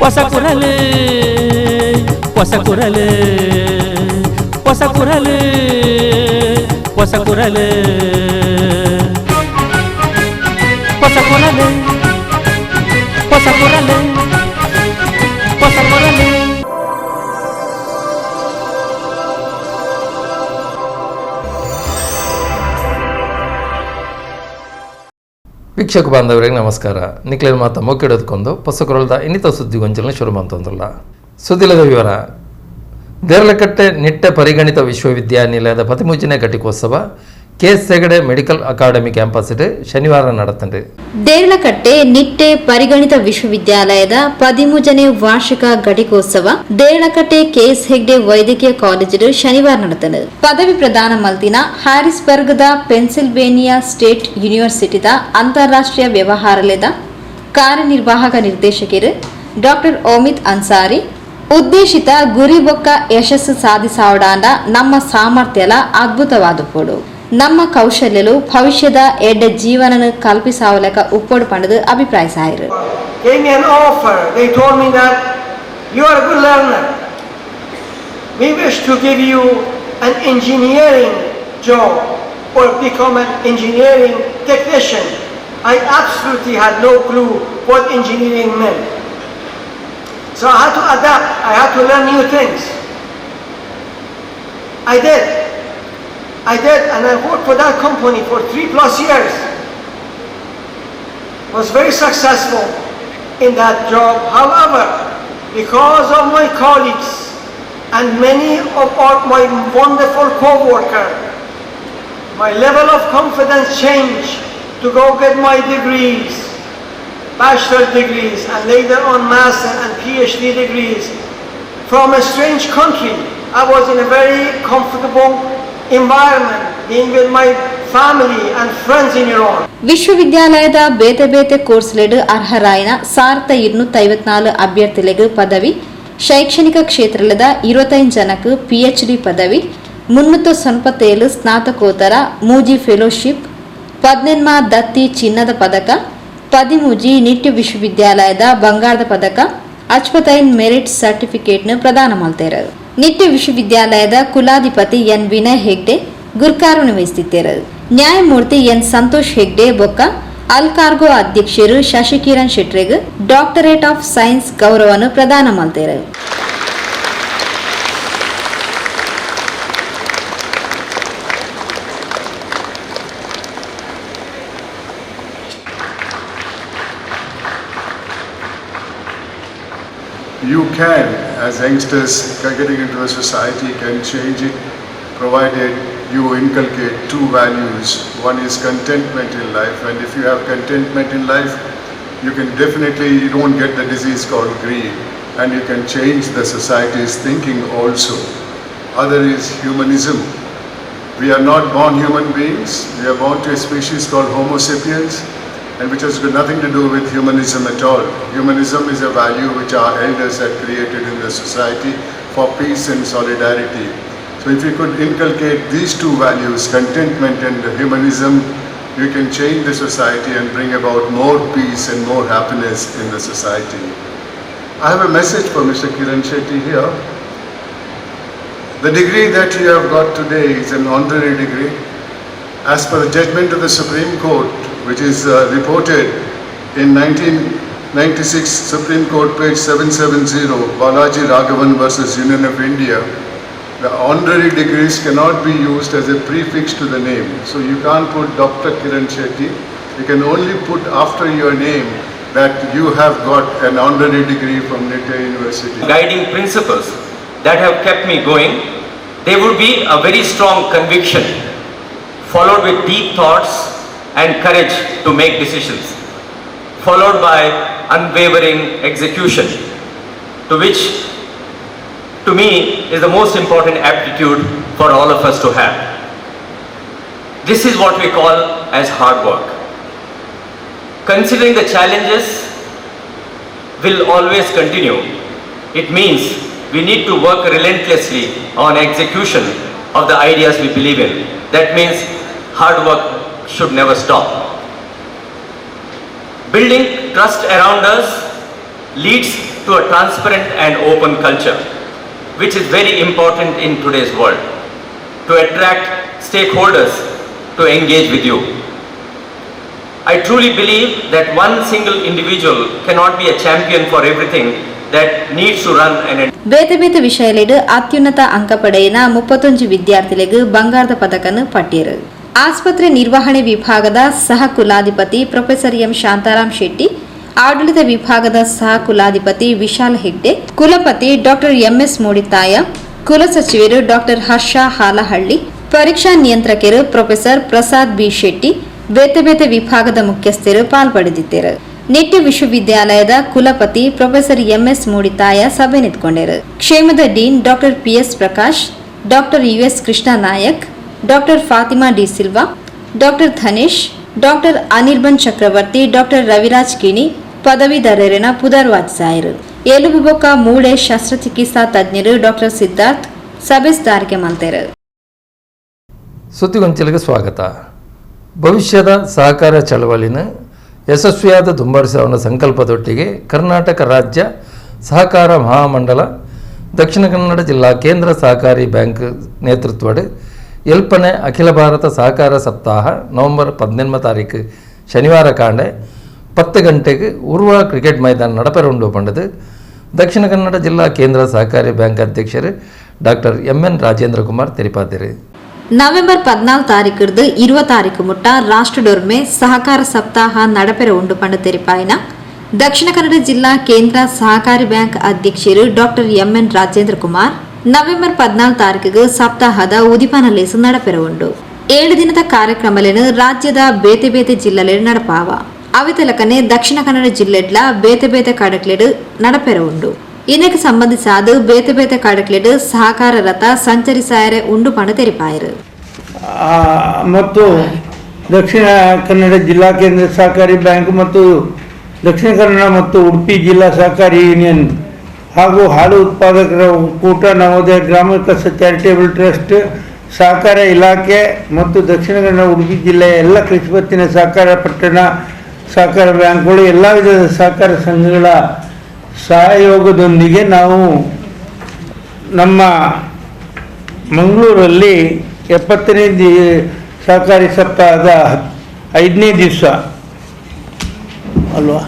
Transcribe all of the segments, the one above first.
Posakural, Posakural, Posakural, Posakural, Posakural, Posakural, Posakural. ವೀಕ್ಷಕ ಬಾಂಧವರಿಗೆ ನಮಸ್ಕಾರ. ನಿಖಿಲ್ ಮಾತ ಮೊಕ್ಕಿಡೋದಕ್ಕೊಂದು ಪೊಸಕುರಲ್ದ ಇನ್ನಿತ ಸುದ್ದಿ ಗೊಂಚಲನೆ ಶುರು ಮಾಡ್ತಂದ್ರಲ್ಲ. ಸುದ್ದಿಲದ ವಿವರ. ದೇರಳಕಟ್ಟೆ ನಿಟ್ಟೆ ಪರಿಗಣಿತ ವಿಶ್ವವಿದ್ಯಾನಿಲಯದ ಪತಿಮೂಚನೆ ಘಟಿಕೋತ್ಸವ K S Hegde medical academy campus ಶನಿವಾರ ನಡೆತಂಡೆ. ದೇರಳಕಟ್ಟೆ ನಿಟ್ಟೆ ಪರಿಗಣಿತ ವಿಶ್ವವಿದ್ಯಾಲಯದ 13ನೇ ವಾರ್ಷಿಕ ಘಟಿಕೋತ್ಸವ ದೇರಳಕಟ್ಟೆ ಕೆಎಸ್ ಹೆಗ್ಡೆ ವೈದ್ಯಕೀಯ ಕಾಲೇಜು ಶನಿವಾರ ನಡೆತಂಡೆ. ಪದವಿ ಪ್ರದಾನ ಮಲ್ತಿನ ಹ್ಯಾರಿಸ್ಬರ್ಗ್ದ ಪೆನ್ಸಿಲ್ವೇನಿಯಾ ಸ್ಟೇಟ್ ಯೂನಿವರ್ಸಿಟಿದ ಅಂತಾರಾಷ್ಟ್ರೀಯ ವ್ಯವಹಾರಲದ ಕಾರ್ಯನಿರ್ವಾಹಕ ನಿರ್ದೇಶಕರು ಡಾಕ್ಟರ್ ಓಮಿತ್ ಅನ್ಸಾರಿ ಉದ್ದೇಶಿತ ಗುರಿ ಬೊಕ್ಕ ಯಶಸ್ಸು ಸಾಧಿಸಾವಡಾಂಡ ನಮ್ಮ ಸಾಮರ್ಥ್ಯಲ ಅದ್ಭುತವಾದ ನಮ್ಮ ಕೌಶಲ್ಯಲು ಭವಿಷ್ಯದ ಎಡ್ಡ ಜೀವನನ ಕಲ್ಪಿಸಾವಲಕ ಉಪ್ಪೊಡು ಪಂಡದು ಅಭಿಪ್ರಾಯಿಸಾಯಿರು. Gave me an offer. They told me that you are a good learner. We wish to give you an engineering job or become an engineering technician. I absolutely had no clue what engineering meant. So I had to adapt. I had to learn new things. I did, and I worked for that company for 3+ years. Was very successful in that job. However, because of my colleagues and many of my wonderful co-workers, my level of confidence changed to go get my degrees, bachelor degrees, and later on master and PhD degrees from a strange country. I was in a very comfortable environment, being with my family and friends in Iran. ವಿಶ್ವವಿದ್ಯಾಲಯದ ಬೇತೆ ಕೋರ್ಸ್ಲೆಡ್ ಅರ್ಹರಾಯಿನ 1254 ಅಭ್ಯರ್ಥಿಗಳಿಗೆ ಪದವಿ, ಶೈಕ್ಷಣಿಕ ಕ್ಷೇತ್ರದ 25 ಜನಕ್ಕೆ PhD ಪದವಿ, 397 ಸ್ನಾತಕೋತ್ತರ ಮೂಜಿ ಫೆಲೋಶಿಪ್, 18 ದತ್ತಿ ಚಿನ್ನದ ಪದಕ, 13 ನಿಟ್ಯ ವಿಶ್ವವಿದ್ಯಾಲಯದ ಬಂಗಾರದ ಪದಕ, 55 ಮೆರಿಟ್ ಸರ್ಟಿಫಿಕೇಟ್ನ ಪ್ರದಾನ ಮಾಡ್ತಾರೆ. ನಿಟ್ಯ ವಿಶ್ವವಿದ್ಯಾಲಯದ ಕುಲಾಧಿಪತಿ ಎನ್ ವಿನಯ್ ಹೆಗ್ಡೆ ಗುರ್ಕಾರ್ವಣೆ ವಹಿಸುತ್ತಿದ್ದಾರೆ. ನ್ಯಾಯಮೂರ್ತಿ ಎನ್ ಸಂತೋಷ್ ಹೆಗ್ಡೆ ಬೊಕ್ಕ ಅಲ್ ಕಾರ್ಗೋ ಅಧ್ಯಕ್ಷರು ಶಶಿಕಿರಣ್ ಶೆಟ್ರಿಗೆ ಡಾಕ್ಟರೇಟ್ ಆಫ್ ಸೈನ್ಸ್ ಗೌರವವನ್ನು ಪ್ರದಾನ ಮಾಡ್ತಾರೆ. You can, as youngsters getting into a society, can change it provided you inculcate two values. One is contentment in life, and if you have contentment in life, you can definitely, you don't get the disease called greed, and you can change the society's thinking also. Other is humanism. We are not born human beings. We are born to a species called Homo sapiens, and which has got nothing to do with humanism at all. Humanism is a value which our elders had created in the society for peace and solidarity. So if you could inculcate these two values, contentment and humanism, you can change the society and bring about more peace and more happiness in the society. I have a message for Mr. Kiran Shetty here. The degree that you have got today is an honorary degree. As per the judgment of the Supreme Court, which is reported in 1996 Supreme Court page 770, Balaji Raghavan versus Union of India, the honorary degrees cannot be used as a prefix to the name. So you can't put Dr. Kiran Shetty. You can only put after your name that you have got an honorary degree from Nitya University. Guiding principles that have kept me going, there would be a very strong conviction followed with deep thoughts and courage to make decisions, followed by unwavering execution, to which to me is the most important aptitude for all of us to have. This is what we call as hard work. Considering the challenges will always continue, It means we need to work relentlessly on execution of the ideas we believe in. That means hard work should never stop. Building trust around us leads to a transparent and open culture, which is very important in today's world, to attract stakeholders to engage with you. I truly believe that one single individual cannot be a champion for everything that needs to run an ಬೇತೆ ಬೇತೆ ವಿಷಯಲೆಡು ಅತ್ಯುನ್ನತ ಅಂಕ ಪಡೆಯಿನ 31 ವಿದ್ಯಾರ್ಥಿಗಳಿಗೆ ಬಂಗಾರದ ಪದಕನ್ನು ಪಟ್ಟಿರು. ಆಸ್ಪತ್ರೆ ನಿರ್ವಹಣೆ ವಿಭಾಗದ ಸಹ ಕುಲಾಧಿಪತಿ ಪ್ರೊಫೆಸರ್ ಎಂ ಶಾಂತಾರಾಮ್ ಶೆಟ್ಟಿ, ಆಡಳಿತ ವಿಭಾಗದ ಸಹ ಕುಲಾಧಿಪತಿ ವಿಶಾಲ್ ಹೆಗ್ಡೆ, ಕುಲಪತಿ ಡಾಕ್ಟರ್ ಎಂಎಸ್ ಮೂಡಿತಾಯ, ಕುಲಸಚಿವರು ಡಾಕ್ಟರ್ ಹರ್ಷ ಹಾಲಹಳ್ಳಿ, ಪರೀಕ್ಷಾ ನಿಯಂತ್ರಕರು ಪ್ರೊಫೆಸರ್ ಪ್ರಸಾದ್ ಬಿ ಶೆಟ್ಟಿ, ಬೇತೆ ಬೇತೆ ವಿಭಾಗದ ಮುಖ್ಯಸ್ಥರು ಪಾಲ್ಪಡೆದಿದ್ದರು. ನಿಟ್ಟೆ ವಿಶ್ವವಿದ್ಯಾಲಯದ ಕುಲಪತಿ ಪ್ರೊಫೆಸರ್ ಎಂಎಸ್ ಮೂಡಿತಾಯ ಸಭೆ ನಿಂತ್ಕೊಂಡರು. ಕ್ಷೇಮದ dean doctor P S Prakash, doctor U S Krishna Nayak, doctor Fatima D'Silva, doctor Dhanesh, doctor Anirban Chakraborty, doctor Raviraj Kini ಪದವೀಧರರಿನ ಪುನರ್ವಾಚಿಸಾಯರು. ಎಲುಬು ಬೊಕ್ಕ ಮೂಳೆ ಶಸ್ತ್ರಚಿಕಿತ್ಸಾ ತಜ್ಞರು ಡಾಕ್ಟರ್ ಸಿದ್ಧಾರ್ಥ್ ಸಭೆಸ್ದಾರಿಗೆ ಮಂತರು. ಸುದ್ದಿಗೊಂಚಲಿಗೆ ಸ್ವಾಗತ. ಭವಿಷ್ಯದ ಸಹಕಾರ ಚಳವಳಿನ ಯಶಸ್ವಿಯಾದ ದುಂಬರಿಸುವ ಸಂಕಲ್ಪದೊಟ್ಟಿಗೆ ಕರ್ನಾಟಕ ರಾಜ್ಯ ಸಹಕಾರ ಮಹಾಮಂಡಲ ದಕ್ಷಿಣ ಕನ್ನಡ ಜಿಲ್ಲಾ ಕೇಂದ್ರ ಸಹಕಾರಿ ಬ್ಯಾಂಕ್ ನೇತೃತ್ವದ ಎಲ್ಪನೆ ಅಖಿಲ ಭಾರತ ಸಹಕಾರ ಸಪ್ತಾಹ ನವೆಂಬರ್ 18 ತಾರೀಕು ಶನಿವಾರ ಕಾಂಡೆ 10 ಗಂಟೆಗೆ ಉರ್ವ ಕ್ರಿಕೆಟ್ ಮೈದಾನ ನಡಪೆರುಂಡು ಪಂಡದು ದಕ್ಷಿಣ ಕನ್ನಡ ಜಿಲ್ಲಾ ಕೇಂದ್ರ ಸಹಕಾರಿ ಬ್ಯಾಂಕ್ ಅಧ್ಯಕ್ಷರು ಡಾಕ್ಟರ್ ಎಂಎನ್ ರಾಜೇಂದ್ರ ಕುಮಾರ್ ತಿಳಿಸಿದರು. ನವೆಂಬರ್ 14 ತಾರೀಕಿರ್ದು 20 ತಾರೀಕು ಮುಟ್ಟ ರಾಷ್ಟ್ರಡೊರ್ಮೆ ಸಹಕಾರ ಸಪ್ತಾಹ ನಡಪೆರ ಉಂಡು ಪಂಡ ತೆರಿಪಾಯಿನ ದಕ್ಷಿಣ ಕನ್ನಡ ಜಿಲ್ಲಾ ಕೇಂದ್ರ ಸಹಕಾರಿ ಬ್ಯಾಂಕ್ ಅಧ್ಯಕ್ಷರು doctor M N Rajendra Kumar November 14 ತಾರೀಕಿಗೆ ಸಪ್ತಾಹದ ಉದಿಪಾನ ಲೇಸು ನಡಪೆರ ಉಂಡು. 7 ದಿನದ ಕಾರ್ಯಕ್ರಮಲೇನು ರಾಜ್ಯದ ಬೇತೆ ಬೇತೆ ಜಿಲ್ಲೆಲೆಡು ನಡಪಾವ. ಅವಿತಲಕನೆ ದಕ್ಷಿಣ ಕನ್ನಡ ಜಿಲ್ಲೆಡ್ಲ ಬೇತೆ ಬೇತೆ ಕಡಕ್ಲೆಡು ನಡಪೆರ ಉಂಡು. ಇದಕ್ಕೆ ಸಂಬಂಧಿಸಾದ ಬೇತೆ ಬೇತೆ ಕಡಕ್ಲೆಡು ಸಹಕಾರ ರಥ ಸಂಚರಿಸಾಯರೆ ಉಂಡು ಪಂಡ ತೆರಿಪಾಯರು. ಮತ್ತು ದಕ್ಷಿಣ ಕನ್ನಡ ಜಿಲ್ಲಾ ಕೇಂದ್ರ ಸಹಕಾರಿ ಬ್ಯಾಂಕ್ ಮತ್ತು ದಕ್ಷಿಣ ಕನ್ನಡ ಮತ್ತು ಉಡುಪಿ ಜಿಲ್ಲಾ ಸಹಕಾರಿ ಯೂನಿಯನ್ ಹಾಗೂ ಹಾಲು ಉತ್ಪಾದಕರ ಒಕ್ಕೂಟ, ನವೋದಯ ಗ್ರಾಮೀಣ ಚಾರಿಟೇಬಲ್ ಟ್ರಸ್ಟ್, ಸಹಕಾರ ಇಲಾಖೆ ಮತ್ತು ದಕ್ಷಿಣ ಕನ್ನಡ ಉಡುಪಿ ಜಿಲ್ಲೆಯ ಎಲ್ಲ ಕೃಷಿ ಪತ್ತಿನ ಸಹಕಾರ ಪಟ್ಟಣ ಸಹಕಾರ ಬ್ಯಾಂಕ್ಗಳು ಎಲ್ಲ ವಿಧದ ಸಹಕಾರ ಸಂಘಗಳ ಸಹಯೋಗದೊಂದಿಗೆ ನಾವು ನಮ್ಮ ಮಂಗಳೂರಲ್ಲಿ 70ನೇ ಸಹಕಾರಿ ಸಪ್ತಾಹದ 5ನೇ ದಿವಸ ಅಲ್ವಾ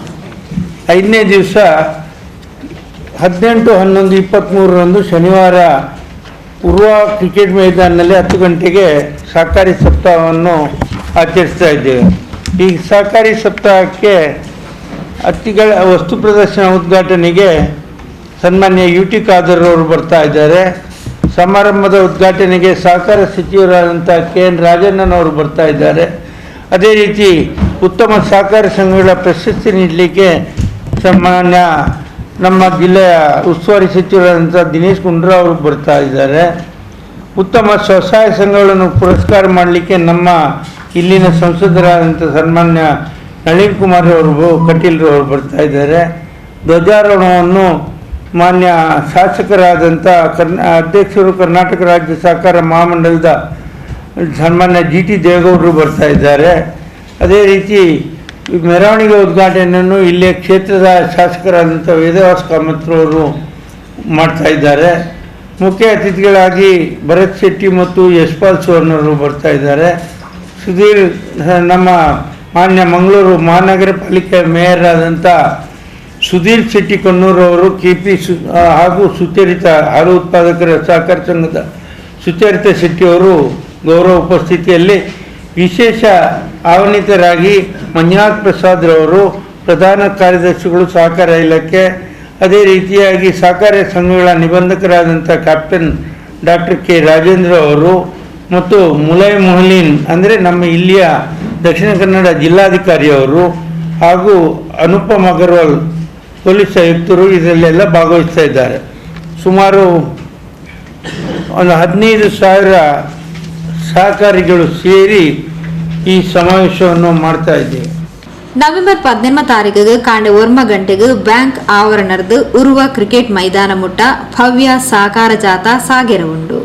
5ನೇ ದಿವಸ 18/11/23 ಶನಿವಾರ ಪೂರ್ವ ಕ್ರಿಕೆಟ್ ಮೈದಾನದಲ್ಲಿ 10 ಗಂಟೆಗೆ ಸಹಕಾರಿ ಸಪ್ತಾಹವನ್ನು ಆಚರಿಸ್ತಾ ಇದ್ದೇವೆ. ಈ ಸಹಕಾರಿ ಸಪ್ತಾಹಕ್ಕೆ ಅತಿಗಳ ವಸ್ತು ಪ್ರದರ್ಶನ ಉದ್ಘಾಟನೆಗೆ ಸನ್ಮಾನ್ಯ UT ಖಾದರ್ ಅವರು ಬರ್ತಾ ಇದ್ದಾರೆ. ಸಮಾರಂಭದ ಉದ್ಘಾಟನೆಗೆ ಸಹಕಾರ ಸಚಿವರಾದಂಥ KN ರಾಜಣ್ಣನವರು ಬರ್ತಾ ಇದ್ದಾರೆ. ಅದೇ ರೀತಿ ಉತ್ತಮ ಸಹಕಾರ ಸಂಘಗಳ ಪ್ರಶಸ್ತಿ ನೀಡಲಿಕ್ಕೆ ಸನ್ಮಾನ್ಯ ನಮ್ಮ ಜಿಲ್ಲೆಯ ಉಸ್ತುವಾರಿ ಸಚಿವರಾದಂಥ ದಿನೇಶ್ ಗುಂಡೂರಾವ್ ಅವರು ಬರ್ತಾ ಇದ್ದಾರೆ. ಉತ್ತಮ ಸ್ವಸಹಾಯ ಸಂಘಗಳನ್ನು ಪುರಸ್ಕಾರ ಮಾಡಲಿಕ್ಕೆ ನಮ್ಮ ಇಲ್ಲಿನ ಸಂಸದರಾದಂಥ ಸನ್ಮಾನ್ಯ ನಳಿನ್ ಕುಮಾರ್ ಅವರು ಕಟೀಲ್ರವರು ಬರ್ತಾ ಇದ್ದಾರೆ. ಧ್ವಜಾರೋಹಣವನ್ನು ಮಾನ್ಯ ಶಾಸಕರಾದಂಥ ಅಧ್ಯಕ್ಷರು ಕರ್ನಾಟಕ ರಾಜ್ಯ ಸಹಕಾರ ಮಹಾಮಂಡಲದ ಸನ್ಮಾನ್ಯ GT ದೇವೇಗೌಡರು ಬರ್ತಾ ಇದ್ದಾರೆ. ಅದೇ ರೀತಿ ಮೆರವಣಿಗೆ ಉದ್ಘಾಟನೆಯನ್ನು ಇಲ್ಲಿಯ ಕ್ಷೇತ್ರದ ಶಾಸಕರಾದಂಥ ವೇದವಾಸ್ ಕಾಮತ್ರವರು ಮಾಡ್ತಾ ಇದ್ದಾರೆ. ಮುಖ್ಯ ಅತಿಥಿಗಳಾಗಿ ಭರತ್ ಶೆಟ್ಟಿ ಮತ್ತು ಯಶ್ಪಾಲ್ ಸುವರ್ಣರು ಬರ್ತಾ ಇದ್ದಾರೆ. ಸುಧೀರ್ ನಮ್ಮ ಮಾನ್ಯ ಮಂಗಳೂರು ಮಹಾನಗರ ಪಾಲಿಕೆ ಮೇಯರ್ ಆದಂಥ ಸುಧೀರ್ ಶೆಟ್ಟಿ ಕೊಣ್ಣೂರವರು KP ಹಾಗೂ ಸುಚರಿತ ಹಾಲು ಉತ್ಪಾದಕರ ಸಹಕಾರ ಸಂಘದ ಸುಚರಿತ ಶೆಟ್ಟಿಯವರು ಗೌರವ ಉಪಸ್ಥಿತಿಯಲ್ಲಿ ವಿಶೇಷ ಆಹ್ವಾನಿತರಾಗಿ ಮಂಜುನಾಥ್ ಪ್ರಸಾದ್ ರವರು, ಪ್ರಧಾನ ಕಾರ್ಯದರ್ಶಿಗಳು ಸಹಕಾರ ಇಲಾಖೆ, ಅದೇ ರೀತಿಯಾಗಿ ಸಹಕಾರ ಸಂಘಗಳ ನಿಬಂಧಕರಾದಂಥ ಕ್ಯಾಪ್ಟನ್ ಡಾಕ್ಟರ್ K ರಾಜೇಂದ್ರ ಅವರು ಮತ್ತು ಮುಲೈ ಮೊಹಲಿನ್ ಅಂದರೆ ನಮ್ಮ ಇಲ್ಲಿಯ ದಕ್ಷಿಣ ಕನ್ನಡ ಜಿಲ್ಲಾಧಿಕಾರಿಯವರು ಹಾಗೂ ಅನುಪಮ್ ಅಗರ್ವಾಲ್ ಪೊಲೀಸ್ ಆಯುಕ್ತರು ಇದರಲ್ಲೆಲ್ಲ ಭಾಗವಹಿಸ್ತಾ ಇದ್ದಾರೆ. ಸುಮಾರು ಒಂದು 15,000 ಸಹಕಾರಿಗಳು ಸೇರಿ ಈ ಸಮಾವೇಶವನ್ನು ಮಾಡ್ತಾ ಇದ್ದೇವೆ. ನವೆಂಬರ್ 18 ತಾರೀಕಿಗೆ ಕಾಂಡೆ 1 ಗಂಟೆಗೆ ಬ್ಯಾಂಕ್ ಆವರಣದ ಉರುವ ಕ್ರಿಕೆಟ್ ಮೈದಾನ ಮುಟ್ಟ ಭವ್ಯ ಸಾಕಾರ ಜಾಥಾ ಸಾಗೆರ ಉಂಡು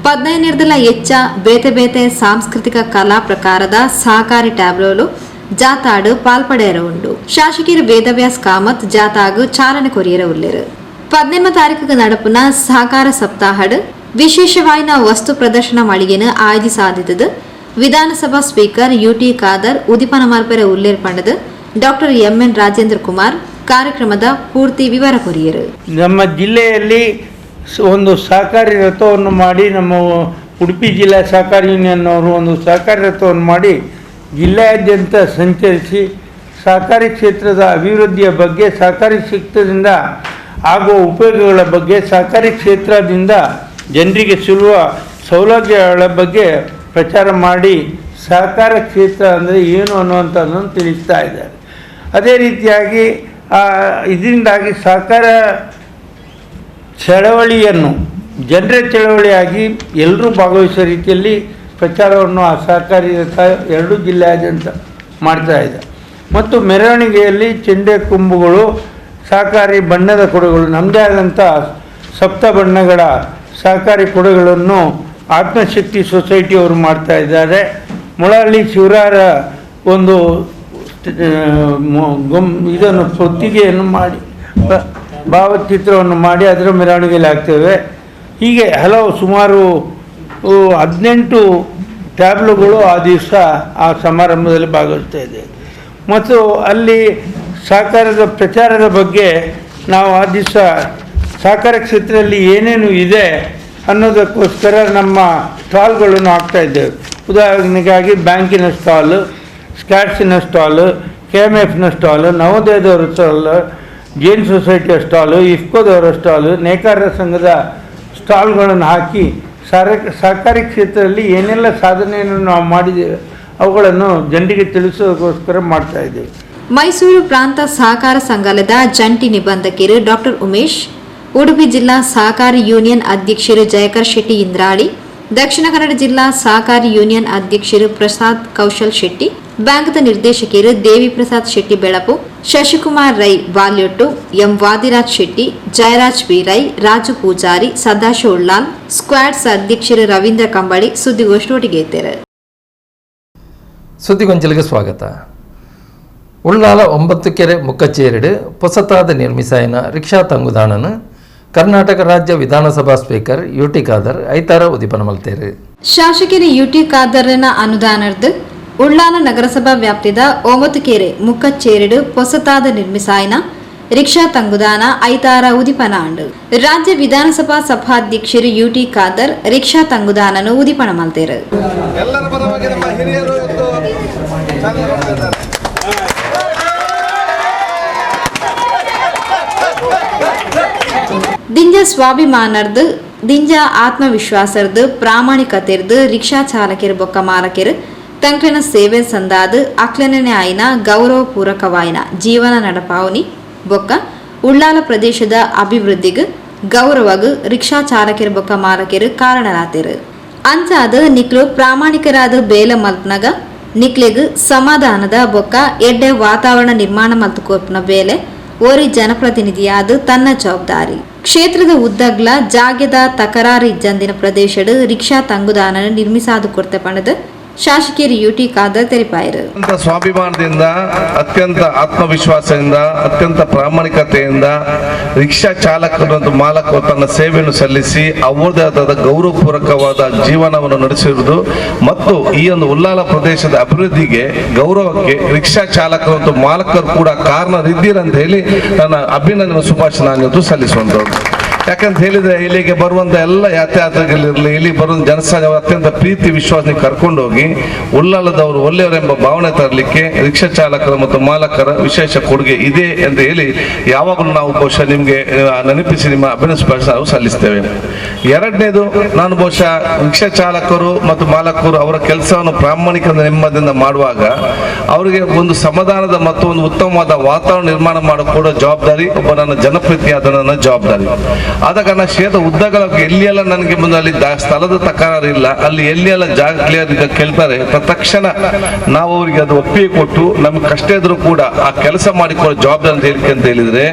15 ಹೆಚ್ಚ ಬೇತೆ ಬೇತೆ ಸಾಂಸ್ಕೃತಿಕ ಕಲಾ ಪ್ರಕಾರದ ಸಹಕಾರಿ ಟ್ಯಾಬ್ಲೋಲು ಜಾತಾಡು ಪಾಲ್ಪಡೆಯರ ಉಂಡು ಶಾಸಕೀಯ ವೇದವ್ಯಾಸ್ ಕಾಮತ್ ಜಾತಾಗು ಚಾಲನೆ ಕೊರಿಯರ ಉಲ್ಲೇರು 18 ತಾರೀಕಿಗೆ ನಡಪುನ ಸಹಕಾರ ಸಪ್ತಾಹಡ್ ವಿಶೇಷವಾಯಿನ ವಸ್ತು ಪ್ರದರ್ಶನ ಮಳಿಗೆನ ಆಯೋಜಿಸಾದಿದ್ದು ವಿಧಾನಸಭಾ ಸ್ಪೀಕರ್ ಯುಟಿ ಖಾದರ್ ಉದಿಪನ ಮಲ್ಪೆರ ಉಲ್ಲೇರ್ ಪಂಡದು ಡಾಕ್ಟರ್ ಎಂಎನ್ ರಾಜೇಂದ್ರ ಕುಮಾರ್ ಕಾರ್ಯಕ್ರಮದ ಪೂರ್ತಿ ವಿವರ ಕೊರಿಯರು. ನಮ್ಮ ಜಿಲ್ಲೆಯಲ್ಲಿ ಒಂದು ಸಹಕಾರಿ ರಥವನ್ನು ಮಾಡಿ ನಮ್ಮ ಉಡುಪಿ ಜಿಲ್ಲಾ ಸಹಕಾರಿ ಯೂನಿಯನ್ ಅವರು ಒಂದು ಸಹಕಾರಿ ರಥವನ್ನು ಮಾಡಿ ಜಿಲ್ಲೆಯಾದ್ಯಂತ ಸಂಚರಿಸಿ ಸಹಕಾರಿ ಕ್ಷೇತ್ರದ ಅಭಿವೃದ್ಧಿಯ ಬಗ್ಗೆ, ಸಹಕಾರಿ ಕ್ಷೇತ್ರದಿಂದ ಆಗುವ ಉಪಯೋಗಗಳ ಬಗ್ಗೆ, ಸಹಕಾರಿ ಕ್ಷೇತ್ರದಿಂದ ಜನರಿಗೆ ಸಿಗುವ ಸೌಲಭ್ಯಗಳ ಬಗ್ಗೆ ಪ್ರಚಾರ ಮಾಡಿ ಸಹಕಾರ ಕ್ಷೇತ್ರ ಅಂದರೆ ಏನು ಅನ್ನುವಂಥದ್ದನ್ನು ತಿಳಿಸ್ತಾ ಇದ್ದಾರೆ. ಅದೇ ರೀತಿಯಾಗಿ ಇದರಿಂದಾಗಿ ಸಹಕಾರ ಚಳವಳಿಯನ್ನು ಜನರ ಚಳವಳಿಯಾಗಿ ಎಲ್ಲರೂ ಭಾಗವಹಿಸೋ ರೀತಿಯಲ್ಲಿ ಪ್ರಚಾರವನ್ನು ಆ ಸಹಕಾರಿ ಎರಡೂ ಜಿಲ್ಲೆಯಾದ್ಯಂತ ಮಾಡ್ತಾ ಇದೆ. ಮತ್ತು ಮೆರವಣಿಗೆಯಲ್ಲಿ ಚೆಂಡೆ ಕೊಂಬುಗಳು, ಸಹಕಾರಿ ಬಣ್ಣದ ಕೊಡೆಗಳು, ನಮ್ಮದೇ ಆದಂಥ ಸಪ್ತ ಬಣ್ಣಗಳ ಸಹಕಾರಿ ಕೊಡೆಗಳನ್ನು ಆತ್ಮಶಕ್ತಿ ಸೊಸೈಟಿಯವರು ಮಾಡ್ತಾ ಇದ್ದಾರೆ. ಮೊಳಹಳ್ಳಿ ಶಿವರಾರ ಒಂದು ಇದನ್ನು ಹೊತ್ತಿಗೆಯನ್ನು ಮಾಡಿ ಭಾವಚಿತ್ರವನ್ನು ಮಾಡಿ ಅದರ ಮೆರವಣಿಗೆಯಲ್ಲಿ ಹಾಕ್ತೇವೆ. ಹೀಗೆ ಹಲವು ಸುಮಾರು 18 ಟ್ಯಾಬ್ಲುಗಳು ಆ ದಿವಸ ಆ ಸಮಾರಂಭದಲ್ಲಿ ಭಾಗವಹಿಸ್ತಾ ಇದೆ. ಮತ್ತು ಅಲ್ಲಿ ಸಹಕಾರದ ಪ್ರಚಾರದ ಬಗ್ಗೆ ನಾವು ಆ ದಿವಸ ಸಹಕಾರ ಕ್ಷೇತ್ರದಲ್ಲಿ ಏನೇನು ಇದೆ ಅನ್ನೋದಕ್ಕೋಸ್ಕರ ನಮ್ಮ ಸ್ಟಾಲ್ಗಳನ್ನು ಹಾಕ್ತಾಯಿದ್ದೇವೆ. ಉದಾಹರಣೆಗಾಗಿ ಬ್ಯಾಂಕಿನ ಸ್ಟಾಲು, ಸ್ಕ್ಯಾಟ್ಸಿನ ಸ್ಟಾಲು, KMFನ ಸ್ಟಾಲು, ನವೋದಯದವರ ಸ್ಟಾಲು, ಜೈನ್ ಸೊಸೈಟಿಯ ಸ್ಟಾಲು, ಇಫ್ಕೋದವರ ಸ್ಟಾಲು, ನೇಕಾರರ ಸಂಘದ ಸ್ಟಾಲ್ಗಳನ್ನು ಹಾಕಿ ಸಹಕಾರಿ ಕ್ಷೇತ್ರದಲ್ಲಿ ಏನೆಲ್ಲ ಸಾಧನೆಯನ್ನು ನಾವು ಮಾಡಿದ್ದೇವೆ ಅವುಗಳನ್ನು ಜನರಿಗೆ ತಿಳಿಸೋದಕ್ಕೋಸ್ಕರ ಮಾಡ್ತಾಯಿದ್ದೇವೆ. ಮೈಸೂರು ಪ್ರಾಂತ ಸಹಕಾರ ಸಂಘದ ಜಂಟಿ ನಿಬಂಧಕರು ಡಾಕ್ಟರ್ ಉಮೇಶ್, ಉಡುಪಿ ಜಿಲ್ಲಾ ಸಹಕಾರಿ ಯೂನಿಯನ್ ಅಧ್ಯಕ್ಷರು ಜಯಕರ್ ಶೆಟ್ಟಿ ಇಂದ್ರಾಳಿ, ದಕ್ಷಿಣ ಕನ್ನಡ ಜಿಲ್ಲಾ ಸಹಕಾರಿ ಯೂನಿಯನ್ ಅಧ್ಯಕ್ಷರು ಪ್ರಸಾದ್ ಕೌಶಲ್ ಶೆಟ್ಟಿ, ಬ್ಯಾಂಕ್ದ ನಿರ್ದೇಶಕರು Devi Prasad Shetty Belapu, Shashikumar Rai Balyottu, M Vadiraj Shetty, Jayaraj B Rai, Raju Poojary, Sadashiva Ullal, squads ಅಧ್ಯಕ್ಷರು ರವೀಂದ್ರ ಕಂಬಳಿ ಸುದ್ದಿಗೋಷ್ಠಿ ಒಟ್ಟಿಗೆ ಸುದ್ದಿಗೊಂಚಲಿಗೆ ಸ್ವಾಗತ. ಉಳ್ಳಾಲ 9 ಕೆರೆ ಮುಕ್ಕಚ್ಚೇರಿಡು ಹೊಸತಾದ ನಿರ್ಮಿಸಾಯಿನ ರಿಕ್ಷಾ ತಂಗುದಾಣನು ಕರ್ನಾಟಕ ರಾಜ್ಯ ವಿಧಾನಸಭಾ ಸ್ಪೀಕರ್ ಯುಟಿ ಖಾದರ್ ಐತಾರ ಉದಿಪನ ಮಲ್ತೇರು. ಶಾಸಕರು ಯುಟಿ ಖಾದರ್ನ ಅನುದಾನದ ಉಳ್ಳಾಲ ನಗರಸಭಾ ವ್ಯಾಪ್ತಿದ 9 ಕೆರೆ ಮುಕ್ಕಚ್ಚೇರಿಡು ಹೊಸತಾದ ನಿರ್ಮಿಸಾಯಿನ ರಿಕ್ಷಾ ತಂಗುದಾನ ಐತಾರ ಉದಿಪನ ಅಂಡು ರಾಜ್ಯ ವಿಧಾನಸಭಾ ಸಭಾಧ್ಯಕ್ಷರು ಯುಟಿ ಖಾದರ್ ರಿಕ್ಷಾ ತಂಗುದಾನನು ಉದಿಪನ ಮಲ್ತೇರು. ದಿಂಜ ಸ್ವಾಭಿಮಾನರ್ದು, ದಿಂಜ ಆತ್ಮವಿಶ್ವಾಸರ್ದು, ಪ್ರಾಮಾಣಿಕತೆರ್ದು ರಿಕ್ಷಾ ಚಾಲಕರು ಬೊಕ್ಕ ಮಾಲಕರು ತಂಕ್ಲೆನ ಸೇವೆ ಸಂದಾದು ಅಕ್ಲೆನೇ ಆಯ್ನ ಗೌರವಪೂರ್ವಕವಾಯಿನ ಜೀವನ ನಡಪಾವನಿ ಬೊಕ್ಕ ಉಳ್ಳಾಲ ಪ್ರದೇಶದ ಅಭಿವೃದ್ಧಿಗೆ ಗೌರವಗು ರಿಕ್ಷಾ ಚಾಲಕರು ಬೊಕ್ಕ ಮಾಲಕರು ಕಾರಣರಾತಿರು. ಅಂಚಾದ ನಿಕ್ಲು ಪ್ರಾಮಾಣಿಕರಾದ ಬೇಲ ಮಲ್ಪನಗ ನಿಕ್ಲೆಗ್ ಸಮಾಧಾನದ ಬೊಕ್ಕ ಎಡ್ಡೆ ವಾತಾವರಣ ನಿರ್ಮಾಣ ಮಲ್ತುಕೋರ್ಪನ ಬೇಲೆ ಓರಿ ಜನಪ್ರತಿನಿಧಿಯಾದ ತನ್ನ ಜವಾಬ್ದಾರಿ. ಕ್ಷೇತ್ರದ ಉದ್ದಗ್ಲ ಜಾಗ್ಯದ ತಕರಾರು ಇಜ್ಜಂದಿನ ಪ್ರದೇಶದ ರಿಕ್ಷಾ ತಂಗುದಾನ ನಿರ್ಮಿಸಾದು ಕೊರತೆ ಪಣದ ಶಾಸಕರು ಯುಟಿ ಖಾದರ್ ತೆರಿಪಾಯರು. ಸ್ವಾಭಿಮಾನದಿಂದ, ಅತ್ಯಂತ ಆತ್ಮವಿಶ್ವಾಸದಿಂದ, ಅತ್ಯಂತ ಪ್ರಾಮಾಣಿಕತೆಯಿಂದ ರಿಕ್ಷಾ ಚಾಲಕರು ಮತ್ತು ಮಾಲಕರು ತನ್ನ ಸೇವೆಯನ್ನು ಸಲ್ಲಿಸಿ ಅವರದೇ ಆದ ಗೌರವಪೂರ್ವಕವಾದ ಜೀವನವನ್ನು ನಡೆಸಿರುವುದು ಮತ್ತು ಈ ಒಂದು ಉಳ್ಳಾಲ ಪ್ರದೇಶದ ಅಭಿವೃದ್ಧಿಗೆ ಗೌರವಕ್ಕೆ ರಿಕ್ಷಾ ಚಾಲಕರು ಮತ್ತು ಮಾಲಕರು ಕೂಡ ಕಾರಣರಿದ್ದೀರಂತ ಹೇಳಿ ನನ್ನ ಅಭಿನಂದನೆ ಶುಭಾಶಯ ಸಲ್ಲಿಸುವಂಥದ್ದು. ಯಾಕಂತ ಹೇಳಿದ್ರೆ ಇಲ್ಲಿಗೆ ಬರುವಂತ ಎಲ್ಲ ಯಾತ್ರಾರ್ಥಿಗಳಿರಲಿ, ಇಲ್ಲಿ ಬರುವಂತ ಜನಸಾಗ ಅತ್ಯಂತ ಪ್ರೀತಿ ವಿಶ್ವಾಸ ಕರ್ಕೊಂಡೋಗಿ ಉಳ್ಳಾಲದವರು ಒಳ್ಳೆಯವರೆಂಬ ಭಾವನೆ ತರಲಿಕ್ಕೆ ರಿಕ್ಷಾ ಚಾಲಕರ ಮತ್ತು ಮಾಲಕರ ವಿಶೇಷ ಕೊಡುಗೆ ಇದೆ ಅಂತ ಹೇಳಿ ಯಾವಾಗಲೂ ನಾವು ಬಹುಶಃ ನಿಮಗೆ ನೆನಪಿಸಿ ನಿಮ್ಮ ಅಭಿನಂದನೆ ನಾವು ಸಲ್ಲಿಸ್ತೇವೆ. ಎರಡನೇದು, ನಾನು ಬಹುಶಃ ರಿಕ್ಷಾ ಚಾಲಕರು ಮತ್ತು ಮಾಲಕರು ಅವರ ಕೆಲಸವನ್ನು ಪ್ರಾಮಾಣಿಕ ನೆಮ್ಮದಿಯಿಂದ ಮಾಡುವಾಗ ಅವರಿಗೆ ಒಂದು ಸಮಾಧಾನದ ಮತ್ತು ಒಂದು ಉತ್ತಮವಾದ ವಾತಾವರಣ ನಿರ್ಮಾಣ ಮಾಡಿಕೊಡೋ ಜವಾಬ್ದಾರಿ ಒಬ್ಬ ನನ್ನ ಜನಪ್ರತಿನಿಧಿಯಾದ ನನ್ನ ಜವಾಬ್ದಾರಿ. ಆದ ಕಾರಣ ಕ್ಷೇತ್ರ ಉದ್ದಗಳ ಎಲ್ಲಿಯೆಲ್ಲ ನನಗೆ ಮುಂದೆ ಸ್ಥಳದ ತಕರಾರು ಇಲ್ಲ, ಅಲ್ಲಿ ಎಲ್ಲಿಯೆಲ್ಲ ಜಾಗ ಕ್ಲಿಯರ್ ಇದೆ ಕೇಳ್ತಾರೆ, ತಕ್ಷಣ ನಾವು ಅವರಿಗೆ ಅದು ಒಪ್ಪಿಗೆ ಕೊಟ್ಟು ನಮ್ಗೆ ಕಷ್ಟ ಇದ್ರೂ ಕೂಡ ಆ ಕೆಲಸ ಮಾಡಿಕೊಳ್ಳೋ ಜವಾಬ್ದಾರಿ ಅಂತ ಹೇಳಿಕೆ ಅಂತ ಹೇಳಿದ್ರೆ,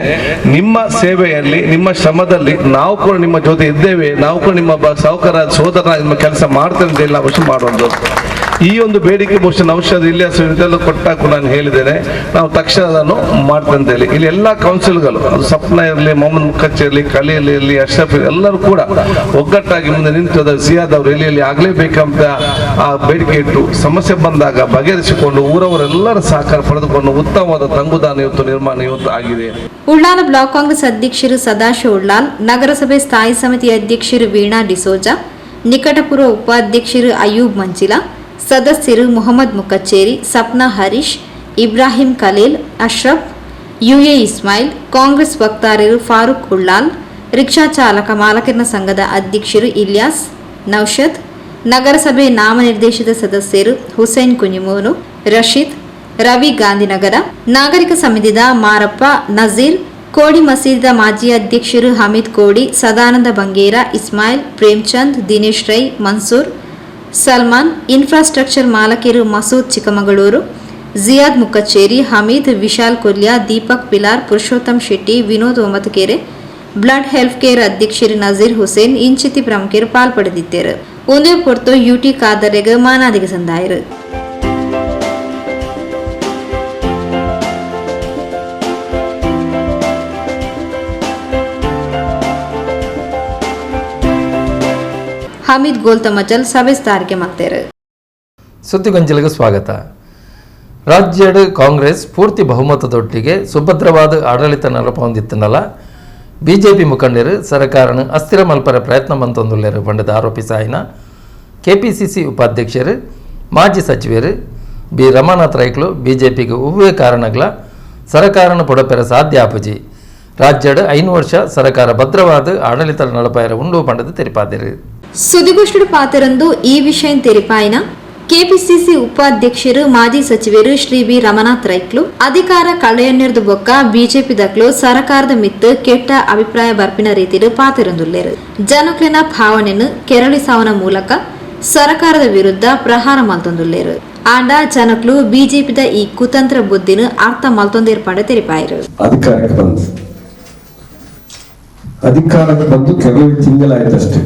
ನಿಮ್ಮ ಸೇವೆಯಲ್ಲಿ ನಿಮ್ಮ ಶ್ರಮದಲ್ಲಿ ನಾವು ಕೂಡ ನಿಮ್ಮ ಜೊತೆ ಇದ್ದೇವೆ, ನಾವು ಕೂಡ ನಿಮ್ಮ ಸಹಕಾರ ಸೋದರ ನಿಮ್ಮ ಕೆಲಸ ಮಾಡ್ತೇವೆ ಅಂತ ಹೇಳಿ ನಾವು ಮಾಡುವುದು. ಈ ಒಂದು ಬೇಡಿಕೆ ಬಹುಶಃ ಔಷಧ ಇಲ್ಲಿಯಲ್ಲ ಕೊಟ್ಟಾಕು ನಾನು ಹೇಳಿದ್ದೇನೆ, ನಾವು ತಕ್ಷಣ ಅದನ್ನು ಮಾಡ್ತೇವೆ ಅಂತ ಹೇಳಿ. ಇಲ್ಲಿ ಎಲ್ಲ ಕೌನ್ಸಿಲ್ಗಳು, ಅದು ಸಪ್ನ ಇರಲಿ, ಮೊಹಮ್ಮದ್ ಮುಖಚ್ಚಿ ಇರಲಿ, ಕಲೀಲ್ ಇರಲಿ, ಅಶ್ರಫ್ ಎಲ್ಲರೂ ಕೂಡ ಒಗ್ಗಟ್ಟಾಗಿ ಮುಂದೆ ನಿಂತು ಸಿಯಾದ್ ಅವರು ಎಲ್ಲಿ ಆಗಲೇಬೇಕಂತ ಆ ಬೇಡಿಕೆ ಇಟ್ಟು ಸಮಸ್ಯೆ ಬಂದಾಗ ಬಗೆಹರಿಸಿಕೊಂಡು ಊರವರೆಲ್ಲರ ಸಹಕಾರ ಪಡೆದುಕೊಂಡು ಉತ್ತಮವಾದ ತಂಗುದಾಣ ಇವತ್ತು ಆಗಿದೆ. ಉಳ್ಳಾಲ ಬ್ಲಾಕ್ ಕಾಂಗ್ರೆಸ್ ಅಧ್ಯಕ್ಷರು ಸದಾಶಿವ ಉಳ್ಳಾಲ್, ನಗರಸಭೆ ಸ್ಥಾಯಿ ಸಮಿತಿ ಅಧ್ಯಕ್ಷರು ವೀಣಾ ಡಿಸೋಜಾ, ನಿಕಟಪೂರ್ವ ಉಪಾಧ್ಯಕ್ಷರು ಅಯೂಬ್ ಮಂಜಿಲಾ, ಸದಸ್ಯರು ಮೊಹಮ್ಮದ್ ಮುಕಚ್ಚೇರಿ, ಸಪ್ನಾ ಹರೀಶ್, ಇಬ್ರಾಹಿಂ ಖಲೀಲ್, ಅಶ್ರಫ್, ಯುಎ ಇಸ್ಮಾಯಿಲ್, ಕಾಂಗ್ರೆಸ್ ವಕ್ತಾರರು ಫಾರೂಕ್ ಉಳ್ಳಾಲ್, ರಿಕ್ಷಾ ಚಾಲಕ ಮಾಲಕರ ಸಂಘದ ಅಧ್ಯಕ್ಷರು ಇಲಿಯಾಸ್, ನೌಷದ್, ನಗರಸಭೆ ನಾಮನಿರ್ದೇಶಿತ ಸದಸ್ಯರು ಹುಸೇನ್ ಕುഞ്ഞിಮೋನು, ರಶೀದ್, ರವಿ ಗಾಂಧಿನಗರ, ನಾಗರಿಕ ಸಮಿತಿದ ಮಾರಪ್ಪ, ನಜೀರ್, ಕೋಡಿ ಮಸೀದಿದ ಮಾಜಿ ಅಧ್ಯಕ್ಷರು ಹಮೀದ್ ಕೋಡಿ, ಸದಾನಂದ ಬಂಗೇರ, ಇಸ್ಮಾಯಿಲ್, ಪ್ರೇಮ್ಚಂದ್, ದಿನೇಶ್ ರೈ, ಮನ್ಸೂರ್, ಸಲ್ಮಾನ್, ಇನ್ಫ್ರಾಸ್ಟ್ರಕ್ಚರ್ ಮಾಲಕರು Masood Chikkamagaluru, Ziyad Mukachery, Hameed, Vishal Kolya, Deepak Pilar, Purushottam Shetty, Vinod Omathakere, blood health care ಅಧ್ಯಕ್ಷರು ನಜೀರ್ ಹುಸೇನ್ ಇಂಚಿತಿ ಪ್ರಮುಖರು ಪಾಲ್ಪಡೆದಿದ್ದರು. ಒಂದೇ ಪೊರ್ತು ಯುಟಿ ಕಾದರೆಗೆ ಮಾನಾದಿಗೆ ಸಂದಾಯರು. ಹಮೀದ್ ಗೋಲ್ತಮಚಲ್ ಸಭೆ ಸ್ಥಾರಿಕೆ ಮಾಡ್ತಾರೆ. ಸುದ್ದಿಗೊಂಚಲಿಗೆ ಸ್ವಾಗತ. ರಾಜ್ಯದ ಕಾಂಗ್ರೆಸ್ ಪೂರ್ತಿ ಬಹುಮತದೊಟ್ಟಿಗೆ ಸುಭದ್ರವಾದ ಆಡಳಿತ ನೆಲಪೊಂದಿತ್ತನಲ್ಲ, ಬಿಜೆಪಿ ಮುಖಂಡರು ಸರ್ಕಾರನ ಅಸ್ಥಿರ ಮಲ್ಪರ ಪ್ರಯತ್ನ ಮಂತೊಂದುಳ್ಳರು ಪಂಡದ ಆರೋಪಿಸಾಯಿನ ಕೆಪಿಸಿಸಿ ಉಪಾಧ್ಯಕ್ಷರು ಮಾಜಿ ಸಚಿವರು ಬಿ ರಮಾನಾಥ್ ರೈಕ್ಲು ಬಿಜೆಪಿಗೆ ಉವ್ವೇ ಕಾರಣಗಳ ಸರ್ಕಾರನ ಪೊಡಪೆರ ಸಾಧ್ಯ ಆಪುಜಿ ರಾಜ್ಯದ 5 ವರ್ಷ ಸರ್ಕಾರ ಭದ್ರವಾದ ಆಡಳಿತ ನಡಪಾಯರ ಉಂಡು ಪಂಡದ ತೆರಿಪಾದರು. ಸುದ್ದಿಗೋಷ್ಠಿ ಪಾತರಂದು ಈ ವಿಷಯ ತೆರಿಪಾಯಿನ ಕೆಪಿಸಿಸಿ ಉಪಾಧ್ಯಕ್ಷರು ಮಾಜಿ ಸಚಿವರು ಶ್ರೀ ಬಿ ರಮನಾಥ್ ರೈಕ್ಲು ಅಧಿಕಾರ ಕಳೆಯನ್ನಿರ್ದು ಬೊಕ್ಕ ಬಿಜೆಪಿ ದಕ್ಲು ಸರ್ಕಾರದ ಮಿತ್ತು ಕೆಟ್ಟ ಅಭಿಪ್ರಾಯ ಬರ್ಪಿನ ರೀತಿಲು ಪಾತರಂದುಳ್ಳೇರು. ಜನಕ್ಲಿನ ಭಾವನೆಯನ್ನು ಕೆರಳಿಸಾವನ ಮೂಲಕ ಸರ್ಕಾರದ ವಿರುದ್ಧ ಪ್ರಹಾರ ಮಲ್ತೊಂದುಳ್ಳೇರು. ಆಂಡ ಜನಕ್ಲು ಬಿಜೆಪಿದ ಈ ಕುತಂತ್ರ ಬುದ್ಧಿನ ಅರ್ಥ ಮಲ್ತೊಂದಿರ್ಪಂಡ ತೆರಿಪಾಯರು. ಅಧಿಕಾರಕ್ಕೆ ಬಂದು ಕೆಲವು ತಿಂಗಳಾಯ್ತಷ್ಟೇ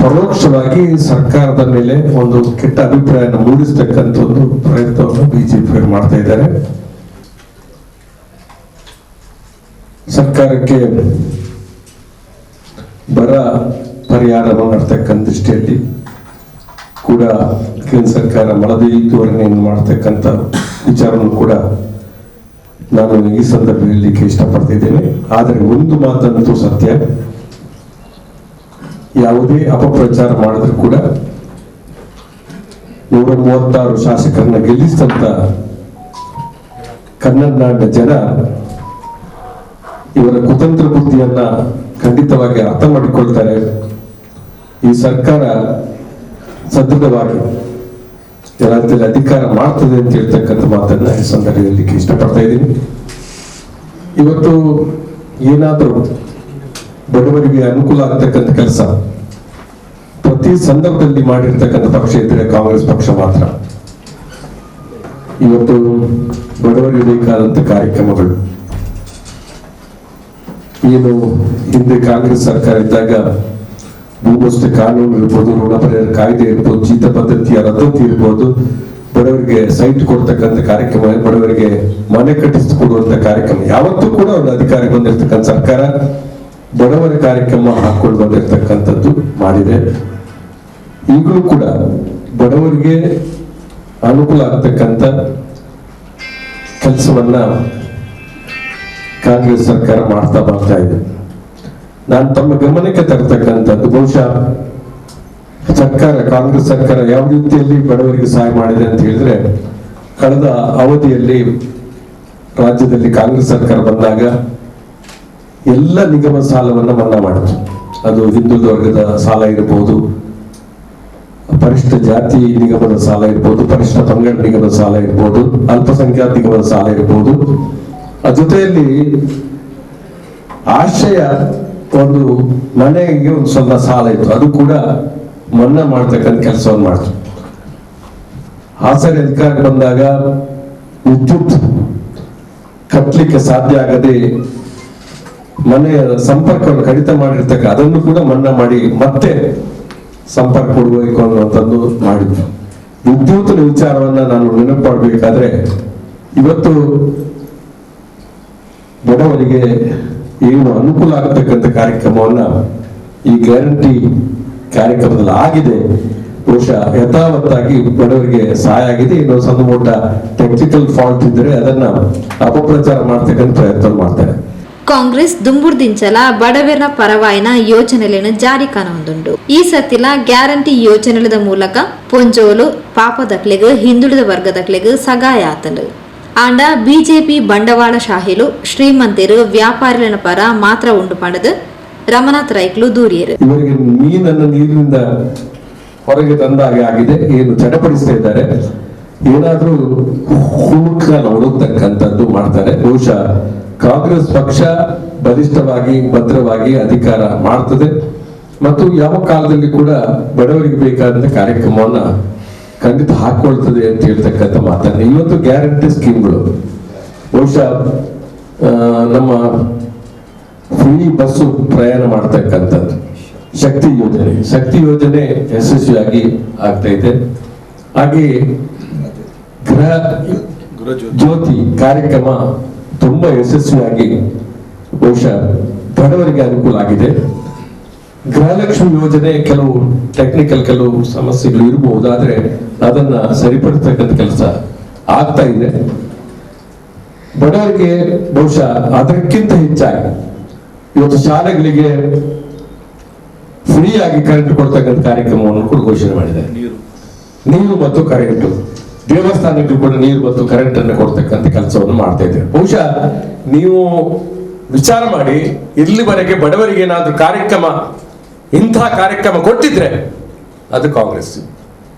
ಪರೋಕ್ಷವಾಗಿ ಸರ್ಕಾರದ ಮೇಲೆ ಒಂದು ಕೆಟ್ಟ ಅಭಿಪ್ರಾಯನ ಮೂಡಿಸತಕ್ಕಂಥ ಒಂದು ಪ್ರಯತ್ನವನ್ನು ಬಿಜೆಪಿ ಮಾಡ್ತಾ ಇದ್ದಾರೆ. ಸರ್ಕಾರಕ್ಕೆ ಬರ ಪರಿಹಾರವನ್ನು ಮಾಡ್ತಕ್ಕಂಥ ದೃಷ್ಟಿಯಲ್ಲಿ ಕೂಡ ಕೇಂದ್ರ ಸರ್ಕಾರ ಮಳದಿ ಧೋರಣೆಯನ್ನು ಮಾಡ್ತಕ್ಕಂಥ ವಿಚಾರವನ್ನು ಕೂಡ ನಾನು ಈ ಸಂದರ್ಭ ಹೇಳಲಿಕ್ಕೆ ಇಷ್ಟಪಡ್ತಿದ್ದೇನೆ. ಆದರೆ ಒಂದು ಮಾತಂತೂ ಸತ್ಯ, ಯಾವುದೇ ಅಪಪ್ರಚಾರ ಮಾಡಿದ್ರು ಕೂಡ 136 ಶಾಸಕರನ್ನ ಗೆಲ್ಲಿಸಿದಂತ ಕನ್ನಡ ನಾಡಿನ ಜನ ಇವರ ಕುತಂತ್ರ ಬುದ್ಧಿಯನ್ನ ಖಂಡಿತವಾಗಿ ಅರ್ಥ ಮಾಡಿಕೊಳ್ತಾರೆ. ಈ ಸರ್ಕಾರ ಸದೃಢವಾಗಿ ಜನತೆಯಲ್ಲಿ ಅಧಿಕಾರ ಮಾಡ್ತದೆ ಅಂತ ಹೇಳ್ತಕ್ಕಂಥ ಮಾತನ್ನ ಈ ಸಂದರ್ಭದಲ್ಲಿ ಹೇಳಲಿಕ್ಕೆ ಇಷ್ಟಪಡ್ತಾ ಇದ್ದೀನಿ. ಇವತ್ತು ಏನಾದರೂ ಬಡವರಿಗೆ ಅನುಕೂಲ ಆಗ್ತಕ್ಕಂಥ ಕೆಲಸ ಪ್ರತಿ ಸಂದರ್ಭದಲ್ಲಿ ಮಾಡಿರ್ತಕ್ಕಂಥ ಪಕ್ಷ ಇದ್ದರೆ ಕಾಂಗ್ರೆಸ್ ಪಕ್ಷ ಮಾತ್ರ. ಇವತ್ತು ಬಡವರಿಗೆ ಬೇಕಾದಂತ ಕಾರ್ಯಕ್ರಮಗಳು ಏನು ಹಿಂದೆ ಕಾಂಗ್ರೆಸ್ ಸರ್ಕಾರ ಇದ್ದಾಗ ಭೂಮಸ್ತಿ ಕಾನೂನು ಇರ್ಬೋದು, ಋಣ ಪರಿಹಾರ ಕಾಯ್ದೆ ಇರ್ಬೋದು, ಜೀತ ಪದ್ಧತಿಯ ರದ್ದತಿ ಇರ್ಬೋದು, ಬಡವರಿಗೆ ಸೈಟ್ ಕೊಡ್ತಕ್ಕಂಥ ಕಾರ್ಯಕ್ರಮ, ಬಡವರಿಗೆ ಮನೆ ಕಟ್ಟಿಸಿಕೊಡುವಂತ ಕಾರ್ಯಕ್ರಮ, ಯಾವತ್ತೂ ಕೂಡ ಒಂದು ಅಧಿಕಾರಕ್ಕೆ ಬಂದಿರ್ತಕ್ಕಂಥ ಸರ್ಕಾರ ಬಡವರ ಕಾರ್ಯಕ್ರಮ ಹಾಕೊಂಡು ಬಂದಿರತಕ್ಕಂಥದ್ದು ಮಾಡಿದೆ. ಈಗಲೂ ಕೂಡ ಬಡವರಿಗೆ ಅನುಕೂಲ ಆಗ್ತಕ್ಕಂಥ ಕೆಲಸವನ್ನ ಕಾಂಗ್ರೆಸ್ ಸರ್ಕಾರ ಮಾಡ್ತಾ ಇದೆ. ನಾನು ತಮ್ಮ ಗಮನಕ್ಕೆ ತರತಕ್ಕಂಥದ್ದು, ಬಹುಶಃ ಸರ್ಕಾರ ಕಾಂಗ್ರೆಸ್ ಸರ್ಕಾರ ಯಾವ ರೀತಿಯಲ್ಲಿ ಬಡವರಿಗೆ ಸಹಾಯ ಮಾಡಿದೆ ಅಂತ ಹೇಳಿದ್ರೆ, ಕಳೆದ ಅವಧಿಯಲ್ಲಿ ರಾಜ್ಯದಲ್ಲಿ ಕಾಂಗ್ರೆಸ್ ಸರ್ಕಾರ ಬಂದಾಗ ಎಲ್ಲ ನಿಗಮ ಸಾಲವನ್ನ ಮನ್ನಾ ಮಾಡಿತು. ಅದು ಹಿಂದುಳಿದ ವರ್ಗದ ಸಾಲ ಇರಬಹುದು, ಪರಿಶಿಷ್ಟ ಜಾತಿ ನಿಗಮದ ಸಾಲ ಇರ್ಬೋದು, ಪರಿಶಿಷ್ಟ ಪಂಗಡ ನಿಗಮದ ಸಾಲ ಇರ್ಬೋದು, ಅಲ್ಪಸಂಖ್ಯಾತ ನಿಗಮದ ಸಾಲ ಇರ್ಬೋದು. ಆ ಜೊತೆಯಲ್ಲಿ ಆಶ್ರಯ ಒಂದು ಮನೆಗೆ ಒಂದು ಸ್ವಲ್ಪ ಸಾಲ ಇತ್ತು, ಅದು ಕೂಡ ಮನ್ನಾ ಮಾಡ್ತಕ್ಕಂಥ ಕೆಲಸವನ್ನು ಮಾಡ್ತು. ಹಾಸನ ಅಧಿಕಾರಕ್ಕೆ ಬಂದಾಗ ವಿದ್ಯುತ್ ಕಟ್ಟಲಿಕ್ಕೆ ಸಾಧ್ಯ ಆಗದೆ ಮನೆಯ ಸಂಪರ್ಕವನ್ನು ಕಡಿತ ಮಾಡಿರ್ತಕ್ಕ ಅದನ್ನು ಕೂಡ ಮನ್ನಾ ಮಾಡಿ ಮತ್ತೆ ಸಂಪರ್ಕ ಕೊಡಬೇಕು ಅನ್ನುವಂಥದ್ದು ಮಾಡಿದ್ರು. ವಿದ್ಯುತ್ತಿನ ವಿಚಾರವನ್ನ ನಾನು ನೆನಪು ಮಾಡಬೇಕಾದ್ರೆ ಇವತ್ತು ಬಡವರಿಗೆ ಏನು ಅನುಕೂಲ ಆಗತಕ್ಕಂಥ ಕಾರ್ಯಕ್ರಮವನ್ನ ಈ ಗ್ಯಾರಂಟಿ ಕಾರ್ಯಕ್ರಮದಲ್ಲಿ ಆಗಿದೆ. ಬಹುಶಃ ಯಥಾವತ್ತಾಗಿ ಬಡವರಿಗೆ ಸಹಾಯ ಆಗಿದೆ. ಇನ್ನು ಸಣ್ಣ ಮೋಟ ಟೆಕ್ನಿಕಲ್ ಫಾಲ್ಟ್ ಇದ್ರೆ ಅದನ್ನ ಅಪಪ್ರಚಾರ ಮಾಡ್ತಕ್ಕಂಥ ಪ್ರಯತ್ನ ಮಾಡ್ತಾರೆ. ಕಾಂಗ್ರೆಸ್ ದುಂಬುರ್ದಿಂಚಲ ಬಡವರ ಪರವಾಯಿನ ಯೋಜನೆಗಳನ್ನು ಜಾರಿ ಕಾಣುವುದುಂಟು. ಈ ಸತಿಲ ಗ್ಯಾರಂಟಿ ಯೋಜನೆಗಳ ಮೂಲಕ ಪೊಂಜೋಲು ಪಾಪದಕ್ಲೆಗ್ ಹಿಂದುಳಿದ ವರ್ಗದಕ್ಲೆಗ್ ಸಗಾಯ ಆತಂಡು. ಆಂಡ ಬಿಜೆಪಿ ಬಂಡವಾಳ ಶಾಹಿಲು ಶ್ರೀಮಂತರು ವ್ಯಾಪಾರಿಗಳ ಪರ ಮಾತ್ರ ಉಂಡು ಪಡೆದು ರಮನಾಥ್ ರೈಕ್ಲು ದೂರಿಯರು. ಇವರಿಗೆ ಮೀನನ್ನು ನೀರಿನಿಂದ ಹೊರಗೆ ತಂದಾಗೆ ಆಗಿದೆ, ಏನು ಚಟಪಡಿಸ್ತಾ ಇದ್ದಾರೆ, ಏನಾದ್ರೂ ಹುಡುಕನ್ನು ಹುಡುಕ್ತಕ್ಕಂಥದ್ದು ಮಾಡ್ತಾರೆ. ಬಹುಶಃ ಕಾಂಗ್ರೆಸ್ ಪಕ್ಷ ಬಲಿಷ್ಠವಾಗಿ ಭದ್ರವಾಗಿ ಅಧಿಕಾರ ಮಾಡ್ತದೆ ಮತ್ತು ಯಾವ ಕಾಲದಲ್ಲಿ ಕೂಡ ಬಡವರಿಗೆ ಬೇಕಾದಂತ ಕಾರ್ಯಕ್ರಮವನ್ನ ಖಂಡಿತ ಹಾಕೊಳ್ತದೆ ಅಂತ ಹೇಳ್ತಕ್ಕಂಥ ಮಾತನ್ನ ಇವತ್ತು ಗ್ಯಾರಂಟಿ ಸ್ಕೀಮ್ಗಳು ಬಹುಶಃ ನಮ್ಮ ಫ್ರೀ ಬಸ್ಸು ಪ್ರಯಾಣ ಮಾಡ್ತಕ್ಕಂಥದ್ದು ಶಕ್ತಿ ಯೋಜನೆ ಯಶಸ್ವಿಯಾಗಿ ಆಗ್ತಾ ಇದೆ. ಹಾಗೆ ಗೃಹ ಜ್ಯೋತಿ ಕಾರ್ಯಕ್ರಮ ತುಂಬಾ ಯಶಸ್ವಿಯಾಗಿ ಬಹುಶಃ ಬಡವರಿಗೆ ಅನುಕೂಲ ಆಗಿದೆ. ಗೃಹಲಕ್ಷ್ಮಿ ಯೋಜನೆ ಕೆಲವು ಕೆಲವು ಸಮಸ್ಯೆಗಳು ಇರಬಹುದು, ಆದ್ರೆ ಅದನ್ನ ಸರಿಪಡಿಸ್ತಕ್ಕಂಥ ಕೆಲಸ ಆಗ್ತಾ ಇದೆ. ಬಡವರಿಗೆ ಬಹುಶಃ ಅದಕ್ಕಿಂತ ಹೆಚ್ಚಾಗಿ ಇವತ್ತು ಶಾಲೆಗಳಿಗೆ ಫ್ರೀ ಆಗಿ ಕರೆಂಟ್ ಕೊಡ್ತಕ್ಕಂಥ ಕಾರ್ಯಕ್ರಮವನ್ನು ಕೂಡ ಘೋಷಣೆ ಮಾಡಿದೆ. ನೀರು ಮತ್ತು ಕರೆಂಟು, ದೇವಸ್ಥಾನಕ್ಕೂ ಕೂಡ ನೀರು ಮತ್ತು ಕರೆಂಟ್ ಅನ್ನು ಕೊಡ್ತಕ್ಕಂಥ ಕೆಲಸವನ್ನು ಮಾಡ್ತಾ ಇದ್ದೇವೆ. ಬಹುಶಃ ನೀವು ವಿಚಾರ ಮಾಡಿ, ಇಲ್ಲಿವರೆಗೆ ಬಡವರಿಗೆ ಏನಾದ್ರೂ ಇಂಥ ಕಾರ್ಯಕ್ರಮ ಕೊಟ್ಟಿದ್ರೆ ಅದು ಕಾಂಗ್ರೆಸ್.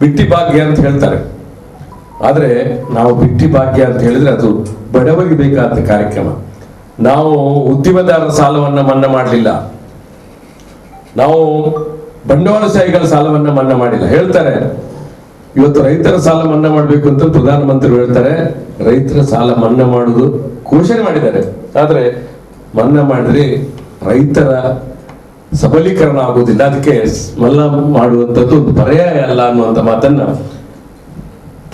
ಬಿಟ್ಟಿ ಭಾಗ್ಯ ಅಂತ ಹೇಳ್ತಾರೆ, ಆದ್ರೆ ನಾವು ಬಿಟ್ಟಿ ಭಾಗ್ಯ ಅಂತ ಹೇಳಿದ್ರೆ ಅದು ಬಡವರಿಗೆ ಬೇಕಾದ ಕಾರ್ಯಕ್ರಮ. ನಾವು ಉದ್ಯಮದಾರರ ಸಾಲವನ್ನ ಮನ್ನಾ ಮಾಡಲಿಲ್ಲ, ನಾವು ಬಂಡವಾಳಶಾಹಿಗಳ ಸಾಲವನ್ನ ಮನ್ನಾ ಮಾಡಿಲ್ಲ. ಹೇಳ್ತಾರೆ ಇವತ್ತು ರೈತರ ಸಾಲ ಮನ್ನಾ ಮಾಡಬೇಕು ಅಂತ ಪ್ರಧಾನಮಂತ್ರಿಗಳು ಹೇಳ್ತಾರೆ. ರೈತರ ಸಾಲ ಮನ್ನಾ ಮಾಡುವುದು ಘೋಷಣೆ ಮಾಡಿದ್ದಾರೆ, ಆದ್ರೆ ಮನ್ನಾ ಮಾಡಿದ್ರೆ ರೈತರ ಸಬಲೀಕರಣ ಆಗುವುದಿಲ್ಲ, ಅದಕ್ಕೆ ಮನ್ನಾ ಮಾಡುವಂತದ್ದು ಒಂದು ಪರ್ಯಾಯ ಅಲ್ಲ ಅನ್ನುವಂತ ಮಾತನ್ನ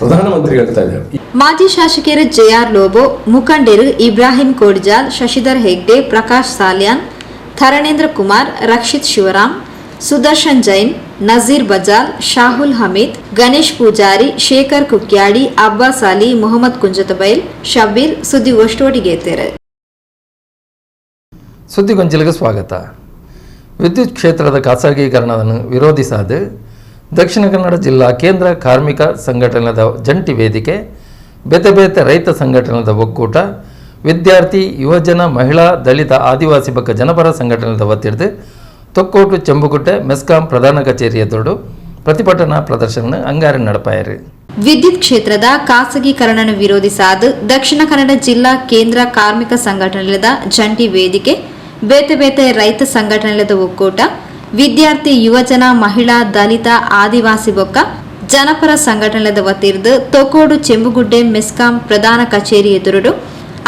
ಪ್ರಧಾನಮಂತ್ರಿ ಹೇಳ್ತಾ ಇದ್ದಾರೆ. ಮಾಜಿ ಶಾಸಕರು ಜೆಆರ್ ಲೋಬೋ, ಮುಖಂಡರು ಇಬ್ರಾಹಿಂ ಕೋಡ್ಜಾಲ್, ಶಶಿಧರ್ ಹೆಗ್ಡೆ, ಪ್ರಕಾಶ್ ಸಾಲ್ಯಾನ್, ಥರಣೇಂದ್ರ ಕುಮಾರ್, ರಕ್ಷಿತ್ ಶಿವರಾಮ್, ಸುದರ್ಶನ್ ಜೈನ್, ನಜೀರ್ ಬಜಾಲ್, ಶಾಹುಲ್ ಹಮೀದ್, ಗಣೇಶ್ ಪೂಜಾರಿ, ಶೇಖರ್ ಕುಕ್ಯಾಡಿ, ಅಬ್ಬಾಸ್ ಅಲಿ, ಮೊಹಮ್ಮದ್ ಕುಂಜತಬೈಲ್, ಶಬೀರ್ ಸುದ್ದಿಗೋಷ್ಠಿಗೆ ಎತ್ತೇರೆ. ಸುದ್ದಿಗೊಂಚಲಿಗೆ ಸ್ವಾಗತ. ವಿದ್ಯುತ್ ಕ್ಷೇತ್ರದ ಖಾಸಗೀಕರಣವನ್ನು ವಿರೋಧಿಸಾದ ದಕ್ಷಿಣ ಕನ್ನಡ ಜಿಲ್ಲಾ ಕೇಂದ್ರ ಕಾರ್ಮಿಕ ಸಂಘಟನೆದ ಜಂಟಿ ವೇದಿಕೆ, ಬೇತೆ ರೈತ ಸಂಘಟನೆದ ಒಕ್ಕೂಟ, ವಿದ್ಯಾರ್ಥಿ ಯುವಜನ ಮಹಿಳಾ ದಲಿತ ಆದಿವಾಸಿ ಬಗ್ಗ ಜನಪರ ಸಂಘಟನೆದ ಒತ್ತಿಡ್ದು ತೊಕ್ಕೋಟು ಚೆಂಬುಗುಟ್ಟೆ ಮೆಸ್ಕಾಂ ಪ್ರಧಾನ ಕಚೇರಿ ಎದುರು ಪ್ರತಿಭಟನಾ ಪ್ರದರ್ಶನ ಅಂಗಾರ ನಡಪಾಯರು. ವಿದ್ಯುತ್ ಕ್ಷೇತ್ರದ ಖಾಸಗೀಕರಣ ವಿರೋಧಿಸಾದ ದಕ್ಷಿಣ ಕನ್ನಡ ಜಿಲ್ಲಾ ಕೇಂದ್ರ ಕಾರ್ಮಿಕ ಸಂಘಟನೆದ ಜಂಟಿ ವೇದಿಕೆ, ಬೇತೆ ರೈತ ಸಂಘಟನೆದ ಒಕ್ಕೂಟ, ವಿದ್ಯಾರ್ಥಿ ಯುವಜನ ಮಹಿಳಾ ದಲಿತ ಆದಿವಾಸಿ ಬೊಕ್ಕ ಜನಪರ ಸಂಘಟನೆದ ವತಿರ್ದು ತೊಕ್ಕೋಡು ಚೆಂಬುಗುಡ್ಡೆ ಮೆಸ್ಕಾಂ ಪ್ರಧಾನ ಕಚೇರಿ ಎದುರು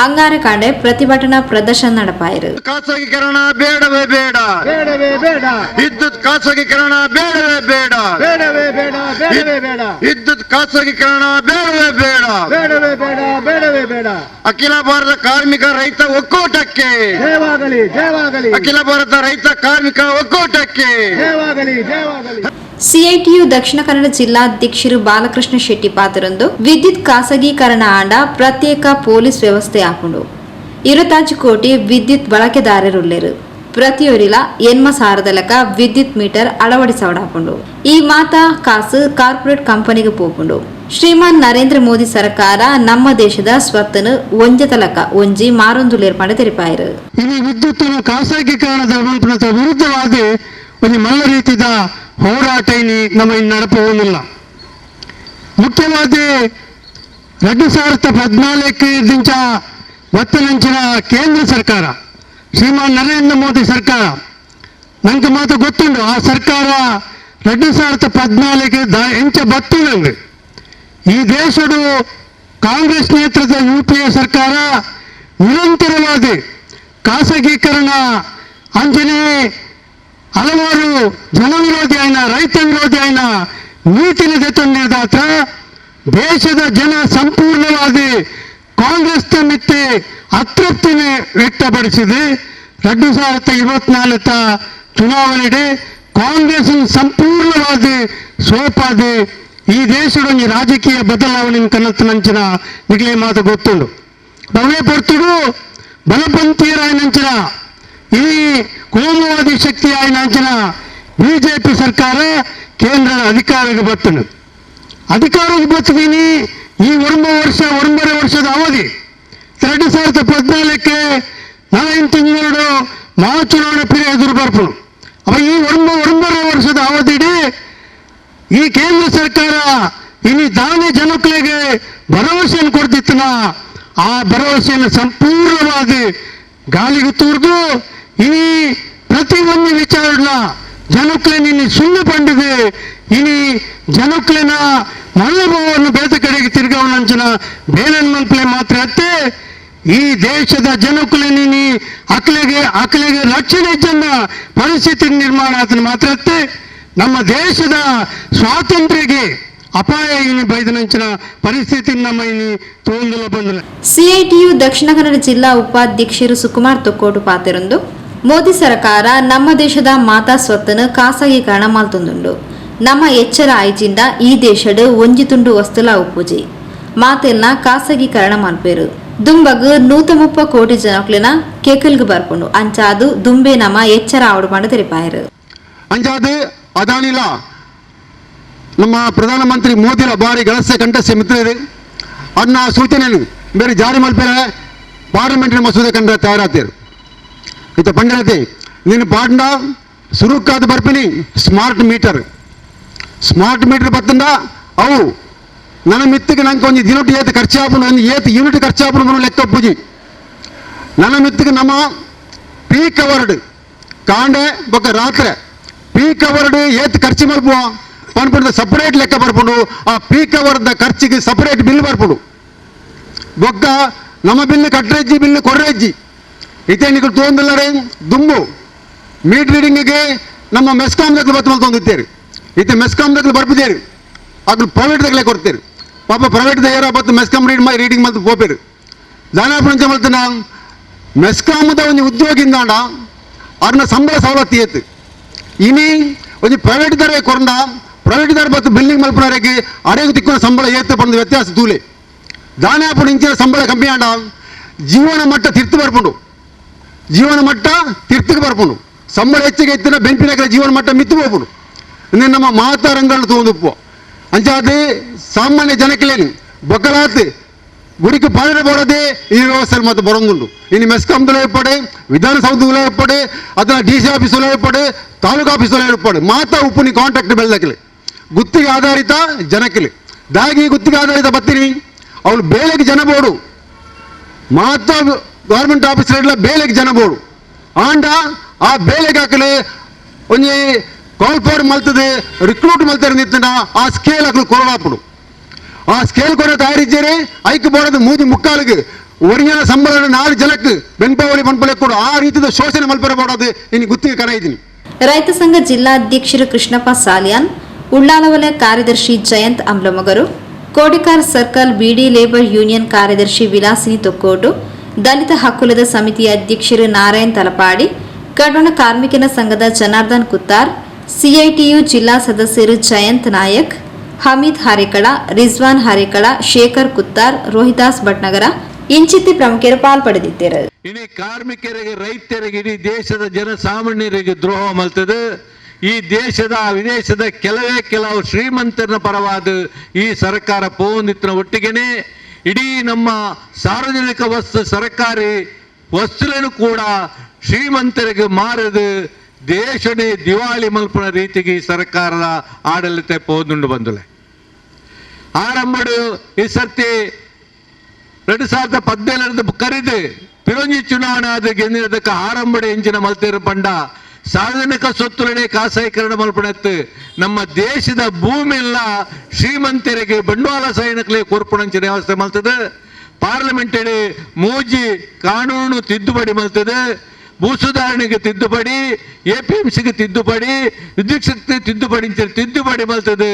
ಅಂಗಾರ ಕಾಂಡೆ ಪ್ರತಿಭಟನಾ ಪ್ರದರ್ಶನ ನಡಪಾಯಿರು. ಖಾಸಗೀಕರಣ ಬೇಡವೇ ಬೇಡ, ಬೇಡವೇ ಬೇಡ, ವಿದ್ಯುತ್ ಖಾಸಗೀಕರಣ ಬೇಡವೇ ಬೇಡ, ಬೇಡವೇ ಬೇಡ, ಬೇಡವೇ ಬೇಡ, ವಿದ್ಯುತ್ ಖಾಸಗೀಕರಣ ಬೇಡವೇ ಬೇಡ, ಬೇಡವೇ ಬೇಡ, ಬೇಡವೇ ಬೇಡ. ಅಖಿಲ ಭಾರತ ಕಾರ್ಮಿಕ ರೈತ ಒಕ್ಕೂಟಕ್ಕೆ ಜಯವಾಗಲಿ, ಜಯವಾಗಲಿ. ಅಖಿಲ ಭಾರತ ರೈತ ಕಾರ್ಮಿಕ ಒಕ್ಕೂಟಕ್ಕೆ ಜಯವಾಗಲಿ, ಜಯವಾಗಲಿ. ಸಿಐಟಿಯು ದಕ್ಷಿಣ ಕನ್ನಡ ಜಿಲ್ಲಾಧ್ಯಕ್ಷರು ಬಾಲಕೃಷ್ಣ ಶೆಟ್ಟಿ ಪಾತ್ರರಂದು ವಿದ್ಯುತ್ ಖಾಸಗೀಕರಣ ಆಂಡ ಪ್ರತ್ಯೇಕ ಪೊಲೀಸ್ ವ್ಯವಸ್ಥೆ ಹಾಕೊಂಡು 25 ಕೋಟಿ ವಿದ್ಯುತ್ ಬಳಕೆದಾರರುಳ್ಳೆರು. ಪ್ರತಿಯೊರಿಲ ಎನ್ಮ ಸಾರದಲಕ ವಿದ್ಯುತ್ ಮೀಟರ್ ಅಳವಡಿಸವಡಾಕೊಂಡು ಈ ಮಾತ ಕಾಸು ಕಾರ್ಪೊರೇಟ್ ಕಂಪನಿಗೆ ಪೋಪುಂಡು. ಶ್ರೀಮಾನ್ ನರೇಂದ್ರ ಮೋದಿ ಸರ್ಕಾರ ನಮ್ಮ ದೇಶದ ಸ್ವತ್ತನ್ನು ಒಂಜತಲಕ ಒಂಜಿ ಮಾರೊಂದುಲೇರ್ಪಂಡ ತೆರಿಪಾಯಿರು. ಈ ವಿದ್ಯುತ್ ಖಾಸಗೀಕರಣದ ವಿರುದ್ಧವಾಗಿ ಒಂದು ಮಲ್ಲ ರೀತಿಯ ಹೋರಾಟ ನಮ್ಮ ನಡಪುವುದಿಲ್ಲ. ಮುಖ್ಯವಾಗಿ 2014 ಒತ್ತನಂಚಿನ ಕೇಂದ್ರ ಸರ್ಕಾರ ಶ್ರೀಮಾನ್ ನರೇಂದ್ರ ಮೋದಿ ಸರ್ಕಾರ ನಂಗೆ ಮಾತ್ರ ಗೊತ್ತುಂಟು ಆ ಸರ್ಕಾರ 2014 ಎಂಚ ಬತ್ತುಂಡು. ಈ ದೇಶಡು ಕಾಂಗ್ರೆಸ್ ನೇತೃತ್ವದ UPA ಸರ್ಕಾರ ನಿರಂತರವಾದ ಖಾಸಗೀಕರಣ ಅಂಜನೆ ಹಲವಾರು ಜನವಿರೋಧಿ ಆಯ್ನ ರೈತ ವಿರೋಧಿ ಆಯ್ನ ನೀತಿನ ಜೊತೆ ದೇಶದ ಜನ ಸಂಪೂರ್ಣವಾದ ಕಾಂಗ್ರೆಸ್ ಮಿತ್ತೆ ಅತೃಪ್ತಿನೇ ವ್ಯಕ್ತಪಡಿಸಿದೆ. 2024 ಚುನಾವಣೆಗೆ ಕಾಂಗ್ರೆಸ್ ಸಂಪೂರ್ಣವಾದ ಸೋಪಾದ ಈ ದೇಶದ ರಾಜಕೀಯ ಬದಲಾವಣೆ ಕನ್ನತ್ತಿನಂಚಿನ ನಿಗಲೇ ಮಾತು ಗೊತ್ತುಂಡು. ಅವೇ ಪೊರ್ತುಡು ಬಲಪಂಥೀಯರಾಯನಂಚಿನ ಈ ಕೋಮುವಾದಿ ಶಕ್ತಿ ಆಯ್ನಂಚಿನ BJP ಸರ್ಕಾರ ಕೇಂದ್ರದ ಅಧಿಕಾರಕ್ಕೆ ಬರ್ತನು. ಅಧಿಕಾರಕ್ಕೆ ಬತ್ತೀನಿ ಈ 1.5 ವರ್ಷದ ಅವಧಿ 2014 4 ತಿಂಗಳು ಮಹಾಚುನಾವಣೆ ಪಿರಿಯ ಎದುರು ಬರ್ಪನು. ಅವ ಈ 1.5 ವರ್ಷದ ಅವಧಿಗೆ ಈ ಕೇಂದ್ರ ಸರ್ಕಾರ ಇನ್ನು ದಾನಿ ಜನಗಳಿಗೆ ಭರವಸೆಯನ್ನು ಕೊಡ್ತಿತ್ತನ ಆ ಭರವಸೆಯನ್ನು ಸಂಪೂರ್ಣವಾಗಿ ಗಾಳಿಗೆ ತೂರ್ದು ಈ ಪ್ರತಿಯೊಂದು ವಿಚಾರನ ಜನಕ್ಕೆ ನಿನ್ನೆ ಸುಳ್ಳು ಪಂಡಿದೆ. ಇನಿ ಜನಕ್ಲಿನ ಮನೋಭಾವವನ್ನು ಬೇತ ಕಡೆಗೆ ತಿರುಗವನಂಚಿನ ಬೇಲನ್ ಮಲ್ಪಲೆ ಮಾತ್ರ ಅತ್ತೆ ಈ ದೇಶದ ಜನಕ್ಲಿನಿ ಅಕ್ಲೆಗೆ ರಕ್ಷಣೆ ಜನ ಪರಿಸ್ಥಿತಿ ನಿರ್ಮಾಣ ಆತನ ಮಾತ್ರ ಅತ್ತೆ ನಮ್ಮ ದೇಶದ ಸ್ವಾತಂತ್ರ್ಯಕ್ಕೆ ಅಪಾಯ ಇನ್ನು ಬೈದನಂಚಿನ ಪರಿಸ್ಥಿತಿ ನಮ್ಮ ಇನ್ನು ತೋಂದಲ ಬಂದ. CITU ದಕ್ಷಿಣ ಕನ್ನಡ ಜಿಲ್ಲಾ ಉಪಾಧ್ಯಕ್ಷರು ಸುಕುಮಾರ್ ತೊಕ್ಕೋಟು ಪಾತೆರೊಂದು ಮೋದಿ ಸರ್ಕಾರ ನಮ್ಮ ದೇಶದ ಮಾತಾ ಸ್ವತ್ತನ್ನು ಖಾಸಗೀಕರಣ ಮಾಡ್ತೊಂದುಂಡು. ನಮ್ಮ ಎಚ್ಚರ ಆಯ್ಚಿಂದ ಈ ದೇಶದ ಒಂಜಿ ತುಂಡು ವಸ್ತುಲ ಉಪ್ಪುಜಿ ಮಾತೆಲ್ನ ಖಾಸಗೀಕರಣ ಮಾಡ್ಪೇರು. ದುಂಬಗ್ 130 ಕೋಟಿ ಜನಕ್ಲಿನ ಕೇಕಲ್ಗೆ ಬರ್ಕೊಂಡು ಅಂಚಾದು ದುಂಬೆ ನಮ್ಮ ಎಚ್ಚರ ಆವಡು ಮಾಡಿ ತೆರಿಪಾಯರು. ಅಂಚಾದು ಅದಾನಿಲ ನಮ್ಮ ಪ್ರಧಾನಮಂತ್ರಿ ಮೋದಿಲ ಬಾರಿ ಗಳಸೆ ಕಂಠಸ್ಯ ಮಿತ್ರ ಅದನ್ನ ಸೂಚನೆಯನ್ನು ಬೇರೆ ಜಾರಿ ಮಲ್ಪೇರೆ ಪಾರ್ಲಿಮೆಂಟಿನ ಮಸೂದೆ ಕಂಡ ತಯಾರಾತಿರು ಇತ ಪಂಡರತೆ ನೀನು ಪಾಂಡ ಸುರುಕ್ಕಾದ ಬರ್ಪಿನಿ ಸ್ಮಾರ್ಟ್ ಮೀಟರ್ ಬತ್ತಂಡ ಅವು ನನ್ನ ಮಿತ್ತಿಗೆ ನಂಗೆ ಒಂದು ದಿನಟ್ಟು ಏತು ಖರ್ಚಾಪುನು ಒಂದು ಏತು ಯೂನಿಟ್ ಖರ್ಚಾಪುನು ಲೆಕ್ಕ ಪೂಜಿ ನನ್ನ ಮಿತ್ತಿಗೆ ನಮ್ಮ ಪೀಕ್ ಅವರ್ಡ್ ಕಾಂಡೆ ಬೊಕ್ಕ ರಾತ್ರಿ ಪೀಕ್ ಅವರ್ಡ್ ಏತು ಖರ್ಚು ಮಲ್ಪುವ ಪನ್ಪುಂಡು ಸಪರೇಟ್ ಲೆಕ್ಕ ಬರ್ಪುಂಡು ಆ ಪೀಕ್ ಅವರ್ದ ಖರ್ಚಿಗೆ ಸಪರೇಟ್ ಬಿಲ್ ಬರ್ಪುಂಡು ಬೊಕ್ಕ ನಮ್ಮ ಬಿಲ್ ಕಟ್ರೆಜ್ಜಿ ಬಿಲ್ ಕೊರ್ರೆಜ್ಜಿ ಇತೇ ನಿಗಳು ತೋಂದಿಲ್ಲರೆ ದುಂಬು ಮೀಟ್ ರೀಡಿಂಗಿಗೆ ನಮ್ಮ ಮೆಸ್ಕಾಮ್ದಾಗ್ಲು ಬತ್ತು ಮಲ್ತೊಂದಿದ್ದೇರಿ ಇತ್ತೆ ಮೆಸ್ಕಾಮ್ದಾಗ್ಲು ಬರ್ಪಿದ್ದೇರಿ ಅದು ಪ್ರೈವೇಟ್ದಾಗಲೇ ಕೊಡ್ತೇರಿ ಪಾಪ ಪ್ರೈವೇಟ್ದ ಏರ ಬತ್ತು ಮೆಸ್ಕಾಮ್ ರೀಡಿಂಗ್ ಮಲ್ತು ಪೋಪೇರು ದಾನಾಪುರಂಚ ಮಲ್ತನ ಮೆಸ್ಕಾಮ್ದ ಒಂದು ಉದ್ಯೋಗಿಂದಾಂಡ ಅವ್ರನ್ನ ಸಂಬಳ ಸವಲತ್ತು ಏತು ಇನಿ ಒಂದು ಪ್ರೈವೇಟ್ ದಾರ ಕೊರಂಡ ಪ್ರೈವೇಟ್ ದಾರ ಬತ್ತು ಬಿಲ್ಡಿಂಗ್ ಮಲ್ಪನವರೆಗೆ ಅರೆಗೂ ತಿಕ್ಕಿನ ಸಂಬಳ ಏತು ಬಂದು ವ್ಯತ್ಯಾಸ ತೂಲೆ ದಾನಾಪುರ ಇಂಚಿನ ಸಂಬಳ ಕಮ್ಮಿ ಆಂಡ ಜೀವನ ಮಟ್ಟ ತಿರ್ತು ಬರ್ಪುಂಡು ಜೀವನ ಮಟ್ಟ ತಿರ್ತಿಗೆ ಬರ್ಪುಂಡು ಸಂಬಳ ಹೆಚ್ಚಿಗೆ ಎತ್ತಿನ ಬೆಂಪಿನ ಜೀವನ ಮಟ್ಟ ಮಿತ್ತು ಹೋಗ್ಬಿಡು ಇನ್ನು ನಮ್ಮ ಮಾತಾ ರಂಗಗಳು ತಗೊಂಡುಪ್ಪು ಅಂಚಾದೆ ಸಾಮಾನ್ಯ ಜನಕ್ಲೇನು ಬೊಕ್ಕಲಾತ್ ಗುಡಿಗೆ ಪಾಲನೆ ಬೋಡದೆ ಈ ವ್ಯವಸ್ಥೆ ಮತ್ತು ಬರೋದುಂಡು ಇನ್ನು ಮೆಸ್ಕಾಮ್ದಲ್ಲೇ ಇಪ್ಪಡೆ ವಿಧಾನಸೌಧದಲ್ಲೇ ಇಪ್ಪಡೆ ಅದನ್ನ DC ಆಫೀಸಲ್ಲೇ ಇಪ್ಪಡೆ ತಾಲೂಕು ಆಫೀಸಲ್ಲೇ ಇಪ್ಪಡೆ ಮಾತಾ ಉಪ್ಪುನಿ ಕಾಂಟ್ರಾಕ್ಟ್ ಬೆಳೆದಕ್ಲೆ ಗುತ್ತಿಗೆ ಆಧಾರಿತ ಜನಕ್ಲೆ ದಾಗಿ ಗುತ್ತಿಗೆ ಆಧಾರಿತ ಬತ್ತೀನಿ ಅವಳು ಬೇಳೆಗೆ ಜನ ಬೋಡು ಮಾತಾ ಗೌರ್ಮೆಂಟ್ ಆಫೀಸರ್ ಬೇಳೆಗೆ ಜನ ಬೋಡು ಆಂಡ ಆ ಬೇಳೆಗೆ ಹಾಕಲಿ ಒಂಜಿ ಕಾಲ್ ಫಾರ್ ಮಲ್ತದೆ ರಿಕ್ರೂಟ್ ಮಲ್ತಾರೆ ನಿಂತನ ಆ ಸ್ಕೇಲ್ ಹಾಕಲು ಕೊರಡಾಪಡು ಆ ಸ್ಕೇಲ್ ಕೊರ ತಯಾರಿದ್ದೇನೆ ಐಕ್ ಬೋಡದು ಮೂದಿ ಮುಕ್ಕಾಲಿಗೆ ಒರಿಜಿನ ಸಂಬಳ 4 ಜನಕ್ಕೆ ಬೆನ್ಪಾವಳಿ ಪಂಪಲೆ ಕೊಡು ಆ ರೀತಿಯ ಶೋಷಣೆ ಮಲ್ಪರೆ ಬೋಡೋದು ಇನ್ನು ಗುತ್ತಿಗೆ ಕರ ಇದ್ದೀನಿ. ರೈತ ಸಂಘ ಜಿಲ್ಲಾಧ್ಯಕ್ಷರು ಕೃಷ್ಣಪ್ಪ ಸಾಲಿಯಾನ್, ಉಳ್ಳಾಲವಲಯ ಕಾರ್ಯದರ್ಶಿ ಜಯಂತ್ ಅಮ್ಲಮಗರು, ಕೋಡಿಕಾರ್ ಸರ್ಕಲ್ ಬಿಡಿ ಲೇಬರ್ ಯೂನಿಯನ್ ಕಾರ್ಯದರ್ಶಿ ವಿಲಾಸಿನಿ ತೊಕ್ಕೋಟು, ದಲಿತ ಹಕ್ಕುಲದ ಸಮಿತಿಯ ಅಧ್ಯಕ್ಷರು ನಾರಾಯಣ್ ತಲಪಾಡಿ, ಕಡಣ ಕಾರ್ಮಿಕನ ಸಂಘದ ಜನಾರ್ದನ್ ಕುತ್ತಾರ್, CITU ಜಿಲ್ಲಾ ಸದಸ್ಯರು ಜಯಂತ್ ನಾಯಕ್, ಹಮೀದ್ ಹಾರೇಕಳ, ರಿಜ್ವಾನ್ ಹಾರೇಕಳ, ಶೇಖರ್ ಕುತ್ತಾರ್, ರೋಹಿದಾಸ್ ಭಟ್ನಗರ ಇಂಚಿತ್ತಿ ಪ್ರಮುಖರು ಪಾಲ್ಪಡೆದಿದ್ದರು. ಇಡೀ ಕಾರ್ಮಿಕರಿಗೆ ರೈತರಿಗೆ ಇಡೀ ದೇಶದ ಜನಸಾಮಾನ್ಯರಿಗೆ ದ್ರೋಹ ಮಲ್ತದೆ. ಈ ದೇಶದ ವಿದೇಶದ ಕೆಲವು ಶ್ರೀಮಂತರ ಪರವಾದ ಈ ಸರ್ಕಾರ ಪೋಂದಿತ್ತಿನ ಒಟ್ಟಿಗೆನೆ ಇಡೀ ನಮ್ಮ ಸಾರ್ವಜನಿಕ ವಸ್ತು ಸರ್ಕಾರಿ ವಸ್ತುಗಳನ್ನು ಕೂಡ ಶ್ರೀಮಂತರಿಗೆ ಮಾರದು ದೇಶನೇ ದಿವಾಳಿ ಮಲ್ಪನ ರೀತಿಗೆ ಈ ಸರ್ಕಾರದ ಆಡಳಿತ ಪೋದುಂಡು ಬಂದುಲೆ. ಆರಂಭಡು ಈ ಸರ್ತಿ 2017 ಕರೆದು ಪಿರಂಜಿ ಚುನಾವಣೆ ಆದ ಗೆಂದಿನದಕ್ಕೆ ಆರಂಭಡೆ ಎಂಚಿನ ಮಲ್ತೇರು ಪಂಡ ಸಾರ್ವಜನಿಕ ಸೊತ್ತುಗಳೇ ಖಾಸಗೀಕರಣ ಮಲ್ಪಡತ್ತೆ. ನಮ್ಮ ದೇಶದ ಭೂಮಿ ಎಲ್ಲ ಶ್ರೀಮಂತರಿಗೆ ಬಂಡವಾಳ ಸೈನಿಕರಿಗೆ ಕೊರ್ಪಣಂಚಿನ ವ್ಯವಸ್ಥೆ ಮಾಡ್ತದೆ. ಪಾರ್ಲಿಮೆಂಟ್ ಮೂಜಿ ಕಾನೂನು ತಿದ್ದುಪಡಿ ಮಾಡ್ತದೆ. ಭೂ ಸುಧಾರಣೆಗೆ ತಿದ್ದುಪಡಿ, APMCಗೆ ತಿದ್ದುಪಡಿ, ವಿದ್ಯುತ್ ಶಕ್ತಿ ತಿದ್ದುಪಡಿ ಮಾಡ್ತದೆ.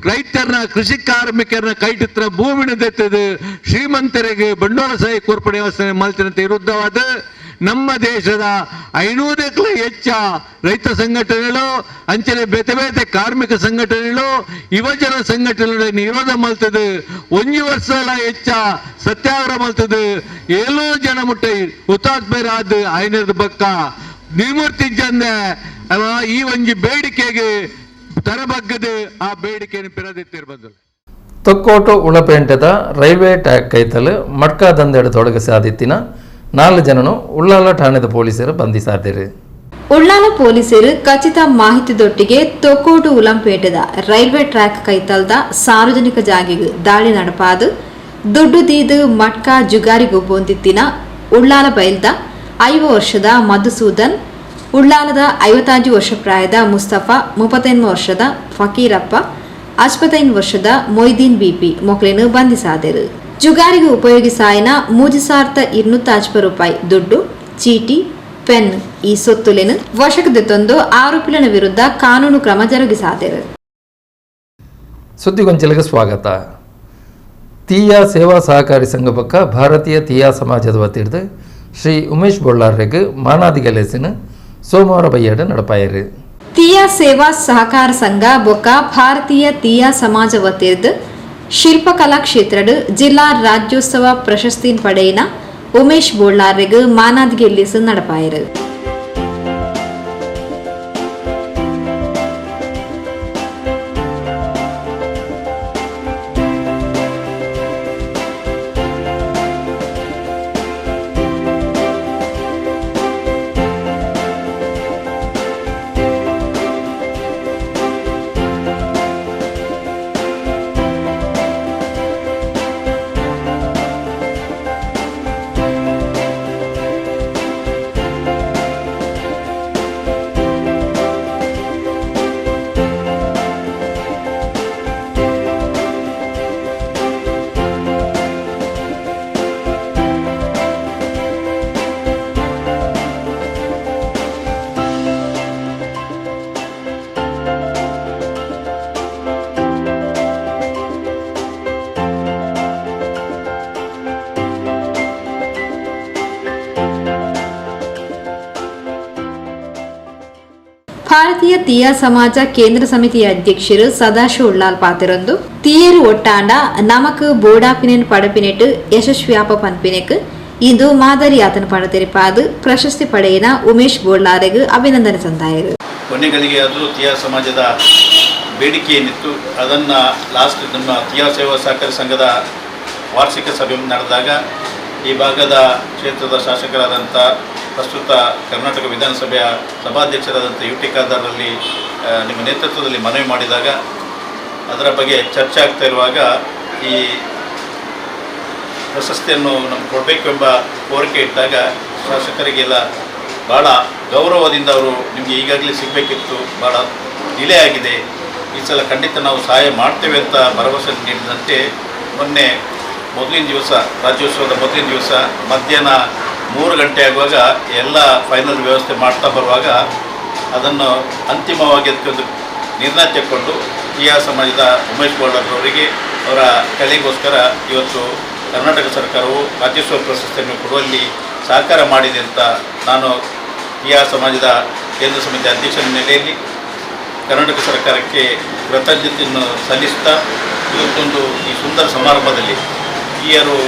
ರೈತರನ್ನ ಕೃಷಿ ಕಾರ್ಮಿಕರನ್ನ ಕೈಟಿತ್ರ ಭೂಮಿನ ತೆತ್ತದು. ಶ್ರೀಮಂತರಿಗೆ ಬಂಡವಾಳಶಾಹಿ ಕೋರ್ಪಡೆ ವ್ಯವಸ್ಥೆ ಮಾಡ್ತಿರಂತೆ ವಿರುದ್ಧವಾದ ನಮ್ಮ ದೇಶದ 500ಕ್ಕೂ ಹೆಚ್ಚ ರೈತ ಸಂಘಟನೆಗಳು, ಅಂಚನೆ ಬೇತೆ ಕಾರ್ಮಿಕ ಸಂಘಟನೆಗಳು, ಯುವಜನ ಸಂಘಟನೆಗಳು ವಿರೋಧ ಮಾಡ್ತದೆ. 1 ವರ್ಷಲ ಹೆಚ್ಚ ಸತ್ಯಾಗ್ರಹ ಮಾಡ್ತದೆ. 7 ಜನ ಮುಟ್ಟ ಹುತಾತ್ಮರಾದ ಐನದ ಬಕ್ಕ ನಿರ್ಮೂರ್ತಿ ಜನ ಈ ಒಂಜಿ ಬೇಡಿಕೆಗೆ ತರಬಗ್ಗದು ಆ ಬೇಡಿಕೆಯನ್ನು ಪಿರದಿತ್ತಿರ್ಬೋದು. ತೊಕ್ಕೋಟು ಉಳಪೇಂಟದ ರೈಲ್ವೆ ಟ್ರ್ಯಾಕ್ ಕೈತಲು ಮಡ್ಕಾ ದಂಧೆಡು ತೊಡಗ ಸಾಧಿತ್ತಿನ 4 ಜನನು ಉಳ್ಳಾಲ ಠಾಣೆದ ಪೊಲೀಸರು ಬಂಧಿಸಾದಿರು. ಉಳ್ಳಾಲ ಪೊಲೀಸರು ಖಚಿತ ಮಾಹಿತಿದೊಟ್ಟಿಗೆ ತೊಕ್ಕೋಟು ಉಲಂಪೇಟದ ರೈಲ್ವೆ ಟ್ರ್ಯಾಕ್ ಕೈತಲ್ದ ಸಾರ್ವಜನಿಕ ಜಾಗೆಗೆ ದಾಳಿ ನಡಪಾದು ದುಡ್ಡು ದೀದು ಮಟ್ಕಾ ಜುಗಾರಿಗೊಬ್ಬೊಂದಿತ್ತಿನ ಉಳ್ಳಾಲ ಬೈಲ್ದ 5 ವರ್ಷದ ಮಧುಸೂದನ್, ಉಳ್ಳಾಲದ 55 ವರ್ಷ ಪ್ರಾಯದ ಮುಸ್ತಫಾ, 38 ವರ್ಷದ ಫಕೀರಪ್ಪ, 55 ವರ್ಷದ ಮೊಯ್ದೀನ್ ಬಿಪಿ ಮೊಕ್ಲೆನು ಬಂಧಿಸಾದರು. ಜುಗಾರಿಗೆ ಉಪಯೋಗಿಸಾಯನ 3250 ರೂಪಾಯಿ ದುಡ್ಡು, ಚೀಟಿ, ಪೆನ್ ಈ ಸೊತ್ತುಲೆನು ವಶಕ್ಕೆ ತಂದು ಆರೋಪಿಗಳ ವಿರುದ್ಧ ಕಾನೂನು ಕ್ರಮ ಜರುಗಿಸಾದರು. ಸುದ್ದಿಗೊಂಚಲಿಗೆ ಸ್ವಾಗತ. ತೀಯ ಸೇವಾ ಸಹಕಾರಿ ಸಂಘ ಪಕ್ಕ ಭಾರತೀಯ ತೀಯ ಸಮಾಜದ ವತಿರ್ದು ಶ್ರೀ ಉಮೇಶ್ ಬೊಳ್ಳಾರ್ರೆಗ್ ಮಾನಾದಿಗಲೇಸಿನ ಸೋಮವಾರ ಬೈಯಡ ನಡಪಾಯರು. ತೀಯ ಸೇವಾ ಸಹಕಾರ ಸಂಘ ಬೊಕ್ಕ ಭಾರತೀಯ ತೀಯ ಸಮಾಜ ವತಿರ್ದು ಶಿಲ್ಪಕಲಾ ಕ್ಷೇತ್ರಡ್ ಜಿಲ್ಲಾ ರಾಜ್ಯೋತ್ಸವ ಪ್ರಶಸ್ತಿ ಪಡೆಯಿನ ಉಮೇಶ್ ಬೊಳ್ಳಾರ್ರೆಗ್ ಮಾನಾದಿಗೆಲ್ಲಿಸು ನಡಪಾಯರು. ಭಾರತೀಯ ತೀಯ ಸಮಾಜ ಕೇಂದ್ರ ಸಮಿತಿಯ ಅಧ್ಯಕ್ಷರು ಸದಾಶಿವ ಉಳ್ಳಾಲ್ ಪಾತಿರೊಂದು ತೀಯರು ಒಟ್ಟಾಂಡ ನಮಕ್ ಬೋಡಾಪಿನೆನ್ ಪಡಪಿನೆಟ್ ಯಶಸ್ವಿಯಾಪ ಪನ್ಪಿನೆಕ್ ಇಂದು ಮಾದರಿ ಆತನ ಪಡತೆರಿಪಾದು ಪ್ರಶಸ್ತಿ ಪಡೆಯಿನ ಉಮೇಶ್ ಬೋಳ್ಳಾರೆಗ್ ಅಭಿನಂದನೆ ಸಂದಾಯರು. ಕೊನೆಗಳಿಗೆ ಆದರೂ ತೀಯ ಸಮಾಜದ ಬೇಡಿಕೆ ಏನಿತ್ತು ಅದನ್ನು ಲಾಸ್ಟ್ ನಮ್ಮ ತೀಯ ಸೇವಾ ಸಹಕಾರಿ ಸಂಘದ ವಾರ್ಷಿಕ ಸಭೆ ನಡೆದಾಗ ಈ ಭಾಗದ ಕ್ಷೇತ್ರದ ಶಾಸಕರಾದಂಥ ಪ್ರಸ್ತುತ ಕರ್ನಾಟಕ ವಿಧಾನಸಭೆಯ ಸಭಾಧ್ಯಕ್ಷರಾದಂಥ UT ಖಾದರ್ರಲ್ಲಿ ನಿಮ್ಮ ನೇತೃತ್ವದಲ್ಲಿ ಮನವಿ ಮಾಡಿದಾಗ ಅದರ ಬಗ್ಗೆ ಚರ್ಚೆ ಆಗ್ತಾ ಇರುವಾಗ ಈ ಪ್ರಶಸ್ತಿಯನ್ನು ನಮ್ಗೆ ಕೊಡಬೇಕೆಂಬ ಕೋರಿಕೆ ಇಟ್ಟಾಗ ಶಾಸಕರಿಗೆಲ್ಲ ಭಾಳ ಗೌರವದಿಂದ ಅವರು ನಿಮಗೆ ಈಗಾಗಲೇ ಸಿಗಬೇಕಿತ್ತು, ಭಾಳ ಡಿಲೇ ಆಗಿದೆ, ಈ ಸಲ ಖಂಡಿತ ನಾವು ಸಹಾಯ ಮಾಡ್ತೇವೆ ಅಂತ ಭರವಸೆ ನೀಡಿದಂತೆ ಮೊನ್ನೆ ಮೊದಲಿನ ದಿವಸ ರಾಜ್ಯೋತ್ಸವದ ಮೊದಲಿನ ದಿವಸ ಮಧ್ಯಾಹ್ನ 3 ಗಂಟೆ ಆಗುವಾಗ ಎಲ್ಲ ಫೈನಲ್ ವ್ಯವಸ್ಥೆ ಮಾಡ್ತಾ ಬರುವಾಗ ಅದನ್ನು ಅಂತಿಮವಾಗಿ ಅದಕ್ಕೊಂದು ನಿರ್ಣಯ ತೆಗೆದುಕೊಂಡು ತೀಯ ಸಮಾಜದ ಉಮೇಶ್ ಬೋಳ್ಳಾರ್ರವರಿಗೆ ಅವರ ಕಲೆಗೋಸ್ಕರ ಇವತ್ತು ಕರ್ನಾಟಕ ಸರ್ಕಾರವು ರಾಜ್ಯೋತ್ಸವ ಪ್ರಶಸ್ತಿಯನ್ನು ಕೊಡುವಲ್ಲಿ ಸಹಕಾರ ಮಾಡಿದೆ ಅಂತ ನಾನು ತೀಯ ಸಮಾಜದ ಕೇಂದ್ರ ಸಮಿತಿ ಅಧ್ಯಕ್ಷರ ನೆಲೆಯಲ್ಲಿ ಕರ್ನಾಟಕ ಸರ್ಕಾರಕ್ಕೆ ಕೃತಜ್ಞತೆಯನ್ನು ಸಲ್ಲಿಸುತ್ತಾ ಇವತ್ತೊಂದು ಈ ಸುಂದರ ಸಮಾರಂಭದಲ್ಲಿ ತೀಯರು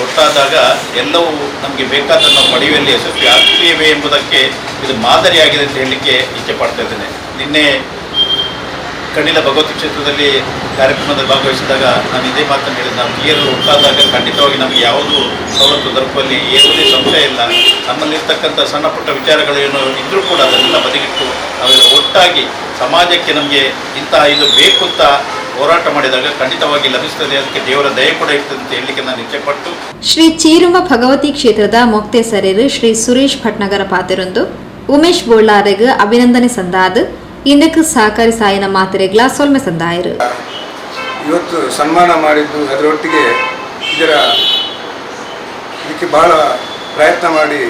ಒಟ್ಟಾದಾಗ ಎಲ್ಲವೂ ನಮಗೆ ಬೇಕಾದನ್ನು ನಾವು ಪಡೆಯುವಲ್ಲಿ ಯಶಸ್ವಿ ಆಗ್ತೀವಿ ಎಂಬುದಕ್ಕೆ ಇದು ಮಾದರಿಯಾಗಿದೆ ಅಂತ ಹೇಳಲಿಕ್ಕೆ ಇಚ್ಛೆ ಪಡ್ತಾ ಇದ್ದೇನೆ. ನಿನ್ನೆ ಕಣಿಲ ಭಗವತಿ ಕ್ಷೇತ್ರದಲ್ಲಿ ಕಾರ್ಯಕ್ರಮದಲ್ಲಿ ಭಾಗವಹಿಸಿದಾಗ ನಾನು ಇದೇ ಮಾತನ್ನು ಹೇಳಿದೆ, ನಾವು ತೀಯರು ಒಟ್ಟಾದಾಗ ಖಂಡಿತವಾಗಿ ನಮಗೆ ಯಾವುದೂ ಸವಲತ್ತು ದೊರಕುವಲ್ಲಿ ಯಾವುದೇ ಸಂಶಯ ಇಲ್ಲ. ನಮ್ಮಲ್ಲಿರ್ತಕ್ಕಂಥ ಸಣ್ಣ ಪುಟ್ಟ ವಿಚಾರಗಳೇನು ಇದ್ದರೂ ಕೂಡ ಅದನ್ನೆಲ್ಲ ಬದಿಗಿಟ್ಟು ನಾವೆಲ್ಲ ಒಟ್ಟಾಗಿ ಸಮಾಜಕ್ಕೆ ನಮಗೆ ಇಂತಹ ಇದು ಬೇಕು ಅಂತ ಹೋರಾಟ ಮಾಡಿದಾಗ ಖಂಡಿತವಾಗಿ ಲಭಿಸುತ್ತದೆ. ಅದಕ್ಕೆ ದೇವರ ದಯೆ ಕೂಡ ಇರ್ತದೆ ಅಂತ ಹೇಳಲಿಕ್ಕೆ ನಾನು ಇಚ್ಛೆಪಟ್ಟು ಶ್ರೀ ಚೀರುಂಬ ಭಗವತಿ ಕ್ಷೇತ್ರದ ಮೊಕ್ತೇಸರೇರು ಶ್ರೀ ಸುರೇಶ್ ಭಟ್ನಗರ ಪಾತೆರೊಂದು ಉಮೇಶ್ ಬೋಳ್ಳಾರೆಗೆ ಅಭಿನಂದನೆ ಸಂದಾದ ಇಂದಕ್ಕೆ ಸಹಕಾರಿ ಸಾಯನ ಮಾತ್ರೆಗಳ ಸೊಲ್ಮೆ ಸಂದಾಯರು. ಇವತ್ತು ಸನ್ಮಾನ ಮಾಡಿದ್ದು ಅದರೊಟ್ಟಿಗೆ ಇದಕ್ಕೆ ಬಹಳ ಪ್ರಯತ್ನ ಮಾಡಿ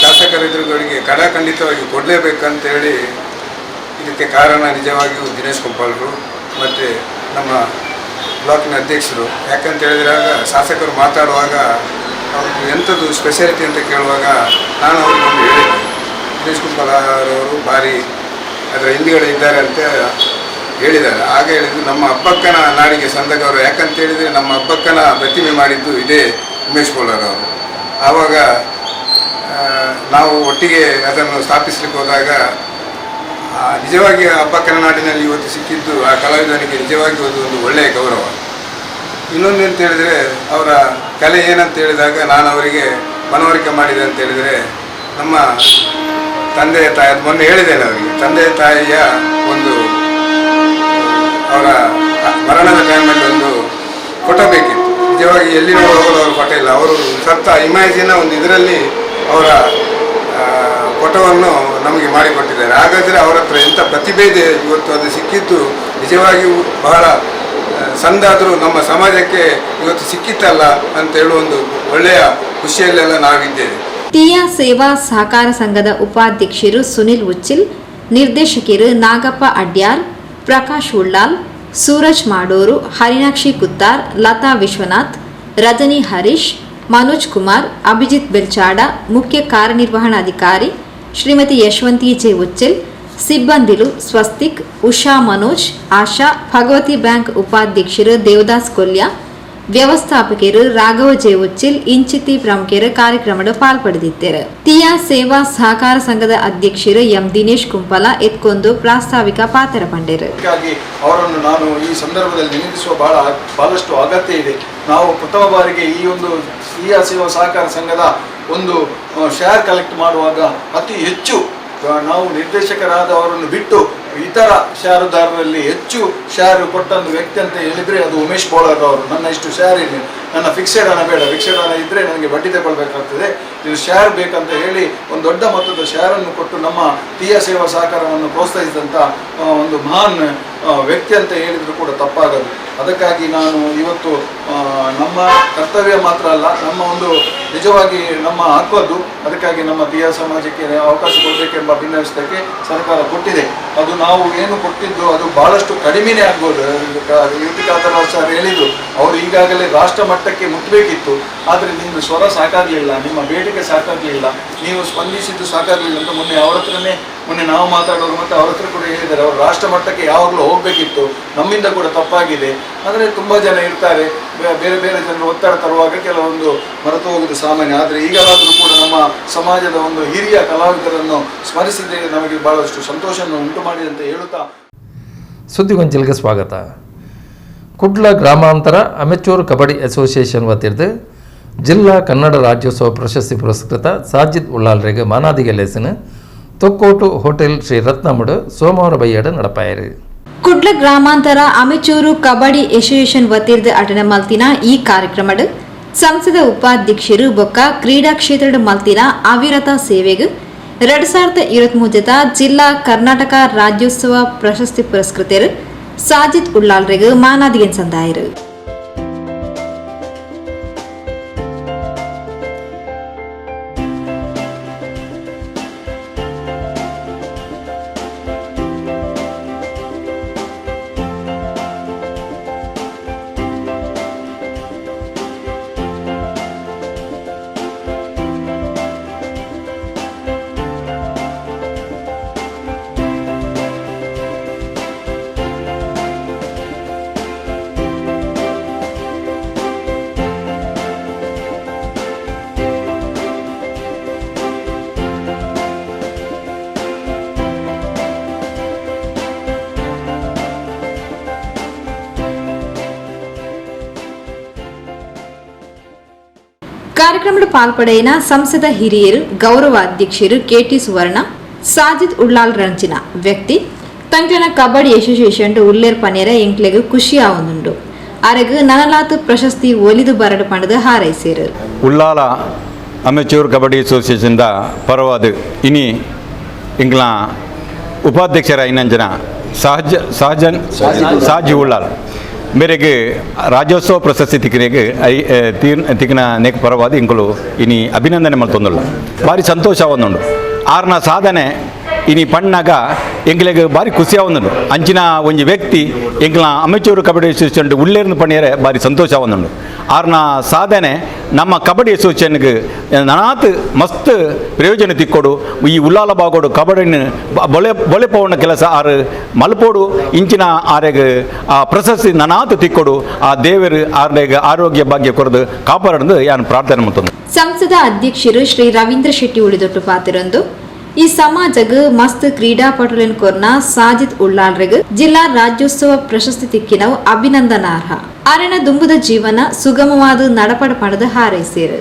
ಶಾಸಕರೆದುರುಗಳಿಗೆ ಖಂಡಿತವಾಗಿ ಕೊಡಲೇಬೇಕಂತೇಳಿ ಇದಕ್ಕೆ ಕಾರಣ ನಿಜವಾಗಿಯೂ ದಿನೇಶ್ ಕುಂಪಾಳ್ರು ಮತ್ತು ನಮ್ಮ ಬ್ಲಾಕಿನ ಅಧ್ಯಕ್ಷರು. ಯಾಕಂತ ಹೇಳಿದ್ರೆ ಆಗ ಶಾಸಕರು ಮಾತಾಡುವಾಗ ಅವ್ರಿಗೆ ಎಂಥದ್ದು ಸ್ಪೆಷಾಲಿಟಿ ಅಂತ ಕೇಳುವಾಗ ನಾನು ಅವ್ರಿಗೊಂದು ಹೇಳಿದ್ದೆ, ದಿನೇಶ್ ಕುಂಪಾಳರವರು ಭಾರಿ ಅದರ ಹಿಂದುಗಡೆ ಇದ್ದಾರೆ ಅಂತ ಹೇಳಿದ್ದಾರೆ. ಆಗ ಹೇಳಿದ್ದು ನಮ್ಮ ಹಬ್ಬಕ್ಕನ ನಾಡಿಗೆ ಸಂದಗವರು. ಯಾಕಂತ ಹೇಳಿದರೆ ನಮ್ಮ ಹಬ್ಬಕ್ಕನ ಪ್ರತಿಮೆ ಮಾಡಿದ್ದು ಇದೇ ಉಮೇಶ್ ಬೋಳ್ಳರವರು. ಆವಾಗ ನಾವು ಒಟ್ಟಿಗೆ ಅದನ್ನು ಸ್ಥಾಪಿಸಲಿಕ್ಕೆ ಹೋದಾಗ ನಿಜವಾಗಿ ಹಬ್ಬಕ್ಕನ ನಾಡಿನಲ್ಲಿ ಇವತ್ತು ಸಿಕ್ಕಿದ್ದು ಆ ಕಲಾವಿದನಿಗೆ ನಿಜವಾಗಿ ಒಂದು ಒಳ್ಳೆಯ ಗೌರವ. ಇನ್ನೊಂದು ಅಂತ ಹೇಳಿದರೆ ಅವರ ಕಲೆ ಏನಂತ ಹೇಳಿದಾಗ ನಾನು ಅವರಿಗೆ ಮನವರಿಕೆ ಮಾಡಿದೆ ಅಂತ ಹೇಳಿದರೆ ನಮ್ಮ ತಂದೆ ತಾಯಿ, ಮೊನ್ನೆ ಹೇಳಿದ್ದೇನೆ ಅವರಿಗೆ, ತಂದೆ ತಾಯಿಯ ಒಂದು ಅವರ ಮರಣದ ಟೈಮಲ್ಲಿ ಒಂದು ಫೋಟೋ ಬೇಕಿತ್ತು. ನಿಜವಾಗಿ ಎಲ್ಲಿ ನೋಡುವಾಗಲೂ ಅವರ ಫೋಟೋ ಇಲ್ಲ. ಅವರು ಸತ್ತ ಇಮ್ಯಾಜಿನ ಒಂದು ಇದರಲ್ಲಿ ಅವರ ಫೋಟೋವನ್ನು ನಮಗೆ ಮಾಡಿಕೊಟ್ಟಿದ್ದಾರೆ. ಹಾಗಾದರೆ ಅವರ ಹತ್ರ ಎಂಥ ಪ್ರತಿಭೆ ಇದೆ. ಇವತ್ತು ಅದು ಸಿಕ್ಕಿದ್ದು ನಿಜವಾಗಿಯೂ ಬಹಳ ಸಂದಾದರೂ ನಮ್ಮ ಸಮಾಜಕ್ಕೆ ಇವತ್ತು ಸಿಕ್ಕಿತ್ತಲ್ಲ ಅಂತ ಹೇಳುವ ಒಂದು ಒಳ್ಳೆಯ ಖುಷಿಯಲ್ಲೆಲ್ಲ ನಾವಿದ್ದೇವೆ. ಟಿಯಾ ಸೇವಾ ಸಹಕಾರ ಸಂಘದ ಉಪಾಧ್ಯಕ್ಷರು ಸುನಿಲ್ ಉಚ್ಚಿಲ್, ನಿರ್ದೇಶಕರು ನಾಗಪ್ಪ ಅಡ್ಯಾರ್, ಪ್ರಕಾಶ್ ಉಳ್ಳಾಲ್, ಸೂರಜ್ ಮಾಡೂರು, ಹರಿನಾಕ್ಷಿ ಕುತ್ತಾರ್, ಲತಾ ವಿಶ್ವನಾಥ್, ರಜನಿ ಹರೀಶ್, ಮನೋಜ್ ಕುಮಾರ್, ಅಭಿಜಿತ್ ಬೆಲ್ಚಾಡ, ಮುಖ್ಯ ಕಾರ್ಯನಿರ್ವಹಣಾಧಿಕಾರಿ ಶ್ರೀಮತಿ ಯಶವಂತಿ ಜೆ ಉಚ್ಚಿಲ್, ಸಿಬ್ಬಂದಿಲು ಸ್ವಸ್ತಿಕ್, ಉಷಾ ಮನೋಜ್, ಆಶಾ, ಭಗವತಿ ಬ್ಯಾಂಕ್ ಉಪಾಧ್ಯಕ್ಷರು ದೇವದಾಸ್ ಕೊಲ್ಯ, ವ್ಯವಸ್ಥಾಪಕರು ರಾಘವ ಜೆ ಉಚ್ಚಿಲ್, ಇಂಚಿತಿ ಪ್ರಮುಖರು ಕಾರ್ಯಕ್ರಮದ ಪಾಲ್ಪಡೆದಿದ್ದರು. ಟಿಯಾ ಸೇವಾ ಸಹಕಾರ ಸಂಘದ ಅಧ್ಯಕ್ಷರು ಎಂ ದಿನೇಶ್ ಕುಂಪಲ ಎತ್ಕೊಂಡು ಪ್ರಾಸ್ತಾವಿಕ ಪಾತ್ರ ಪಂಡರು. ಅವರನ್ನು ನಾನು ಈ ಸಂದರ್ಭದಲ್ಲಿ ನೆನಪಿಸುವ ಬಹಳಷ್ಟು ಅಗತ್ಯ ಇದೆ. ನಾವು ಪ್ರಥಮ ಬಾರಿಗೆ ಈ ಒಂದು ಟಿಯಾ ಸೇವಾ ಸಹಕಾರ ಸಂಘದ ಒಂದು ಶೇರ್ ಕಲೆಕ್ಟ್ ಮಾಡುವಾಗ ಅತಿ ಹೆಚ್ಚು ನಾವು ನಿರ್ದೇಶಕರಾದವರನ್ನು ಬಿಟ್ಟು ಇತರ ಷೇರುದಾರರಲ್ಲಿ ಹೆಚ್ಚು ಶೇರು ಕೊಟ್ಟಂತ ವ್ಯಕ್ತಿ ಅಂತ ಹೇಳಿದರೆ ಅದು ಉಮೇಶ್ ಬೋಳ್ಳರ್ ಅವರು. ನನ್ನ ಇಷ್ಟು ಶೇರ್ ಇದೆ, ನನ್ನ ಫಿಕ್ಸೆಡ್ ಹಣ ಬೇಡ, ಫಿಕ್ಸೆಡ್ ಹಣ ಇದ್ದರೆ ನನಗೆ ಬಡ್ಡಿ ತಗೊಳ್ಬೇಕಾಗ್ತದೆ, ಇದು ಶೇರ್ ಬೇಕಂತ ಹೇಳಿ ಒಂದು ದೊಡ್ಡ ಮೊತ್ತದ ಶೇರನ್ನು ಕೊಟ್ಟು ನಮ್ಮ ಟಿಯಾ ಸೇವಾ ಸಹಕಾರವನ್ನು ಪ್ರೋತ್ಸಾಹಿಸಿದಂಥ ಒಂದು ಮಹಾನ್ ವ್ಯಕ್ತಿ ಅಂತ ಹೇಳಿದರೂ ಕೂಡ ತಪ್ಪಾಗದು. ಅದಕ್ಕಾಗಿ ನಾನು ಇವತ್ತು ನಮ್ಮ ಕರ್ತವ್ಯ ಮಾತ್ರ ಅಲ್ಲ, ನಮ್ಮ ಒಂದು ನಿಜವಾಗಿ ನಮ್ಮ ಹಕ್ಕದ್ದು. ಅದಕ್ಕಾಗಿ ನಮ್ಮ ಟಿಯಾ ಸಮಾಜಕ್ಕೆ ಅವಕಾಶ ಕೊಡಬೇಕೆಂಬ ಭಿನ್ನವಿಸಕ್ಕೆ ಸರ್ಕಾರ ಕೊಟ್ಟಿದೆ. ಅದು ನಾವು ಏನು ಕೊಟ್ಟಿದ್ದು ಅದು ಬಹಳಷ್ಟು ಕಡಿಮೆನೇ ಆಗ್ಬೋದು. ಯುಟಿಕಾತರ ಸರ್ ಹೇಳಿದ್ರು, ಅವರು ಈಗಾಗಲೇ ರಾಷ್ಟ್ರ ಮಟ್ಟಕ್ಕೆ ಮುಟ್ಟಬೇಕಿತ್ತು, ಆದರೆ ನಿಮ್ಮ ಸ್ವರ ಸಾಕಾಗಲಿಲ್ಲ, ನಿಮ್ಮ ಬೇಡಿಕೆ ಸಾಕಾಗಲಿಲ್ಲ, ನೀವು ಸ್ಪಂದಿಸಿದ್ದು ಸಾಕಾಗಲಿಲ್ಲ ಅಂತ ಮೊನ್ನೆ ನಾವು ಮಾತಾಡೋರು ಮತ್ತು ಅವ್ರ ಹತ್ರ ಕೂಡ ಹೇಳಿದ್ದಾರೆ. ಅವರು ರಾಷ್ಟ್ರ ಮಟ್ಟಕ್ಕೆ ಯಾವಾಗಲೂ ಹೋಗಬೇಕಿತ್ತು, ನಮ್ಮಿಂದ ಕೂಡ ತಪ್ಪಾಗಿದೆ. ಅಂದರೆ ತುಂಬ ಜನ ಇರ್ತಾರೆ, ಬೇರೆ ಬೇರೆ ಜನರು ಒತ್ತಡ ತರುವಾಗ ಕೆಲವೊಂದು ಮರೆತು ಹೋಗುವುದು ಸಾಮಾನ್ಯ. ಆದರೆ ಈಗಲಾದರೂ ಕೂಡ ನಮ್ಮ ಸಮಾಜದ ಒಂದು ಹಿರಿಯ ಕಲಾವಿದರನ್ನು ಸ್ಮರಿಸಿದರೆ ನಮಗೆ ಬಹಳಷ್ಟು ಸಂತೋಷವನ್ನು ಉಂಟು ಮಾಡಿದೆ ಅಂತ ಹೇಳುತ್ತಾ ಸುದ್ದಿಗೊಂಚಲಿಗೆ ಸ್ವಾಗತ. ಕುಡ್ಲ ಗ್ರಾಮಾಂತರ ಅಮೆಚೂರ್ ಕಬಡ್ಡಿ ಅಸೋಸಿಯೇಷನ್ ವತಿರ್ದು ಜಿಲ್ಲಾ ಕನ್ನಡ ರಾಜ್ಯೋತ್ಸವ ಪ್ರಶಸ್ತಿ ಪುರಸ್ಕೃತ ಸಾಜಿದ್ ಉಳ್ಳಾಲ್ರಿಗೆ ಮಾನಾದಿಗೆ ಲೇಸಿನ ತೊಕ್ಕೋಟು ಹೋಟೆಲ್ ಶ್ರೀ ರತ್ನಮುಡು ಸೋಮವಾರ ಬೈಯಡ ನಡಪಾಯರು. ಕುಡ್ಲ ಗ್ರಾಮಾಂತರ ಅಮೆಚೂರು ಕಬಡ್ಡಿ ಅಸೋಸಿಯೇಷನ್ ವತಿರ್ದು ಅಟೆಂಡ್ ಮಲ್ತಿನ ಈ ಕಾರ್ಯಕ್ರಮಡ್ ಸಂಸದ ಉಪಾಧ್ಯಕ್ಷರು ಬೊಕ್ಕ ಕ್ರೀಡಾ ಕ್ಷೇತ್ರದ ಮಲ್ತಿನ ಅವಿರತ ಸೇವೆಗೆ 2023 ಜಿಲ್ಲಾ ಕರ್ನಾಟಕ ರಾಜ್ಯೋತ್ಸವ ಪ್ರಶಸ್ತಿ ಪುರಸ್ಕೃತರು ಸಾಜಿದ್ ಉಳ್ಳಾಲ್ರಿಗೆ ಮಾನಾದಿಗೆ ಸಂದಾಯರು. ಕಾರ್ಯಕ್ರಮದ ಪಾಲ್ಪಡೆಯಿನ ಸಂಸದ ಹಿರಿಯರು ಗೌರವ ಅಧ್ಯಕ್ಷರು ಕೆಟಿ ಸುವರ್ಣ ಸಾಜಿದ್ ಉಳ್ಳಾಲ್ ರಂಚಿನ ವ್ಯಕ್ತಿ ತಂಕ್ಲನ ಕಬಡ್ಡಿ ಅಸೋಸಿಯೇಷನ್ ಉಲ್ಲೇರ್ ಪನೇರ ಎಂಕ್ಲೆಗೆ ಖುಷಿ ಆವೊಂದುಂಡು ಅರೆಗ್ ನನಲಾತು ಪ್ರಶಸ್ತಿ ಒಲಿದು ಬರಡು ಪಂಡದು ಹಾರೈಸೇರು. ಉಳ್ಳಾಲ ಅಮೆಚೂರ್ ಕಬಡ್ಡಿ ಅಸೋಸಿಯೇಷನ್ದ ಪರವಾದ ಇನಿ ಇಂಗ್ಲ ಉಪಾಧ್ಯಕ್ಷರ ಇನ್ನಂಜನ ಸಾಜಿ ಉಳ್ಳಾಲ್ ಮೇರೆಗೆ ರಾಜ್ಯೋತ್ಸವ ಪ್ರಶಸ್ತಿ ತಿಕ್ಕಿನೆಗೆ ತಿಕ್ಕಿನ ನೆಕ್ ಪರವಾದ ಇಂಕಲು ಇನಿ ಅಭಿನಂದನೆ ಮಲ್ತೊಂದುಲ್ಲ ಭಾರಿ ಸಂತೋಷ ಆವೊಂದುಂಡು ಆರ್ನ ಸಾಧನೆ ಇನಿ ಪಣ್ಣಾಗ ಎಂಗ್ಲೆಗೆ ಭಾರಿ ಖುಷಿ ಆವೊಂದುಂಡು ಅಂಚಿನ ಒಂಜಿ ವ್ಯಕ್ತಿ ಎಂಗ್ಲ ಅಮೆಚೂರು ಕಬಡ್ಡಿ ಅಸೋಸಿಯೇಷನ್ ಉಳ್ಳೇರ್ನ ಪಣಿಯರೆ ಭಾರಿ ಸಂತೋಷ ಆವೊಂದುಂಡು ಆರ್ನ ಸಾಧನೆ ನಮ್ಮ ಕಬಡ್ಡಿ ಅಸೋಸಿಯೇಷನ್ಗೆ ನನಾತ್ ಮಸ್ತ್ ಪ್ರಯೋಜನ ತಿಕ್ಕೊಡು ಈ ಉಲ್ಲಾಲ ಬಾಗೋಡು ಕಬಡ್ಡಿನ ಬೊಳೆ ಪೋಣ ಕೆಲಸ ಆರು ಮಲ್ಪೋಡು ಇಂಚಿನ ಆರೆಗೆ ಆ ಪ್ರಶಸ್ತಿ ನನಾತ್ ತಿಕ್ಕೊಡು ಆ ದೇವರು ಆರ್ನೆಗೆ ಆರೋಗ್ಯ ಭಾಗ್ಯ ಕೊರದು ಕಾಪಾಡದು ಯಾನು ಪ್ರಾರ್ಥನೆ ಮಾಡ್ತಂದು ಸಂಸದ ಅಧ್ಯಕ್ಷರು ಶ್ರೀ ರವೀಂದ್ರ ಶೆಟ್ಟಿ ಉಳಿದೊಟ್ಟು ಪಾತಿರಂದು ಈ ಸಮಾಜಗ ಮಸ್ತ್ ಕ್ರೀಡಾಪಟುಲಿನ ಕೊರ್ನ ಸಾಜಿದ್ ಉಳ್ಳಾಳ್ರೆಗ್ ಜಿಲ್ಲಾ ರಾಜ್ಯೋತ್ಸವ ಪ್ರಶಸ್ತಿ ತಿಕ್ಕಿನವು ಅಭಿನಂದನಾರ್ಹ ಅರೆನ ದುಂಬುದ ಜೀವನ ಸುಗಮವಾದ ನಡಪಡ ಪಡೆದು ಹಾರೈಸಿರು.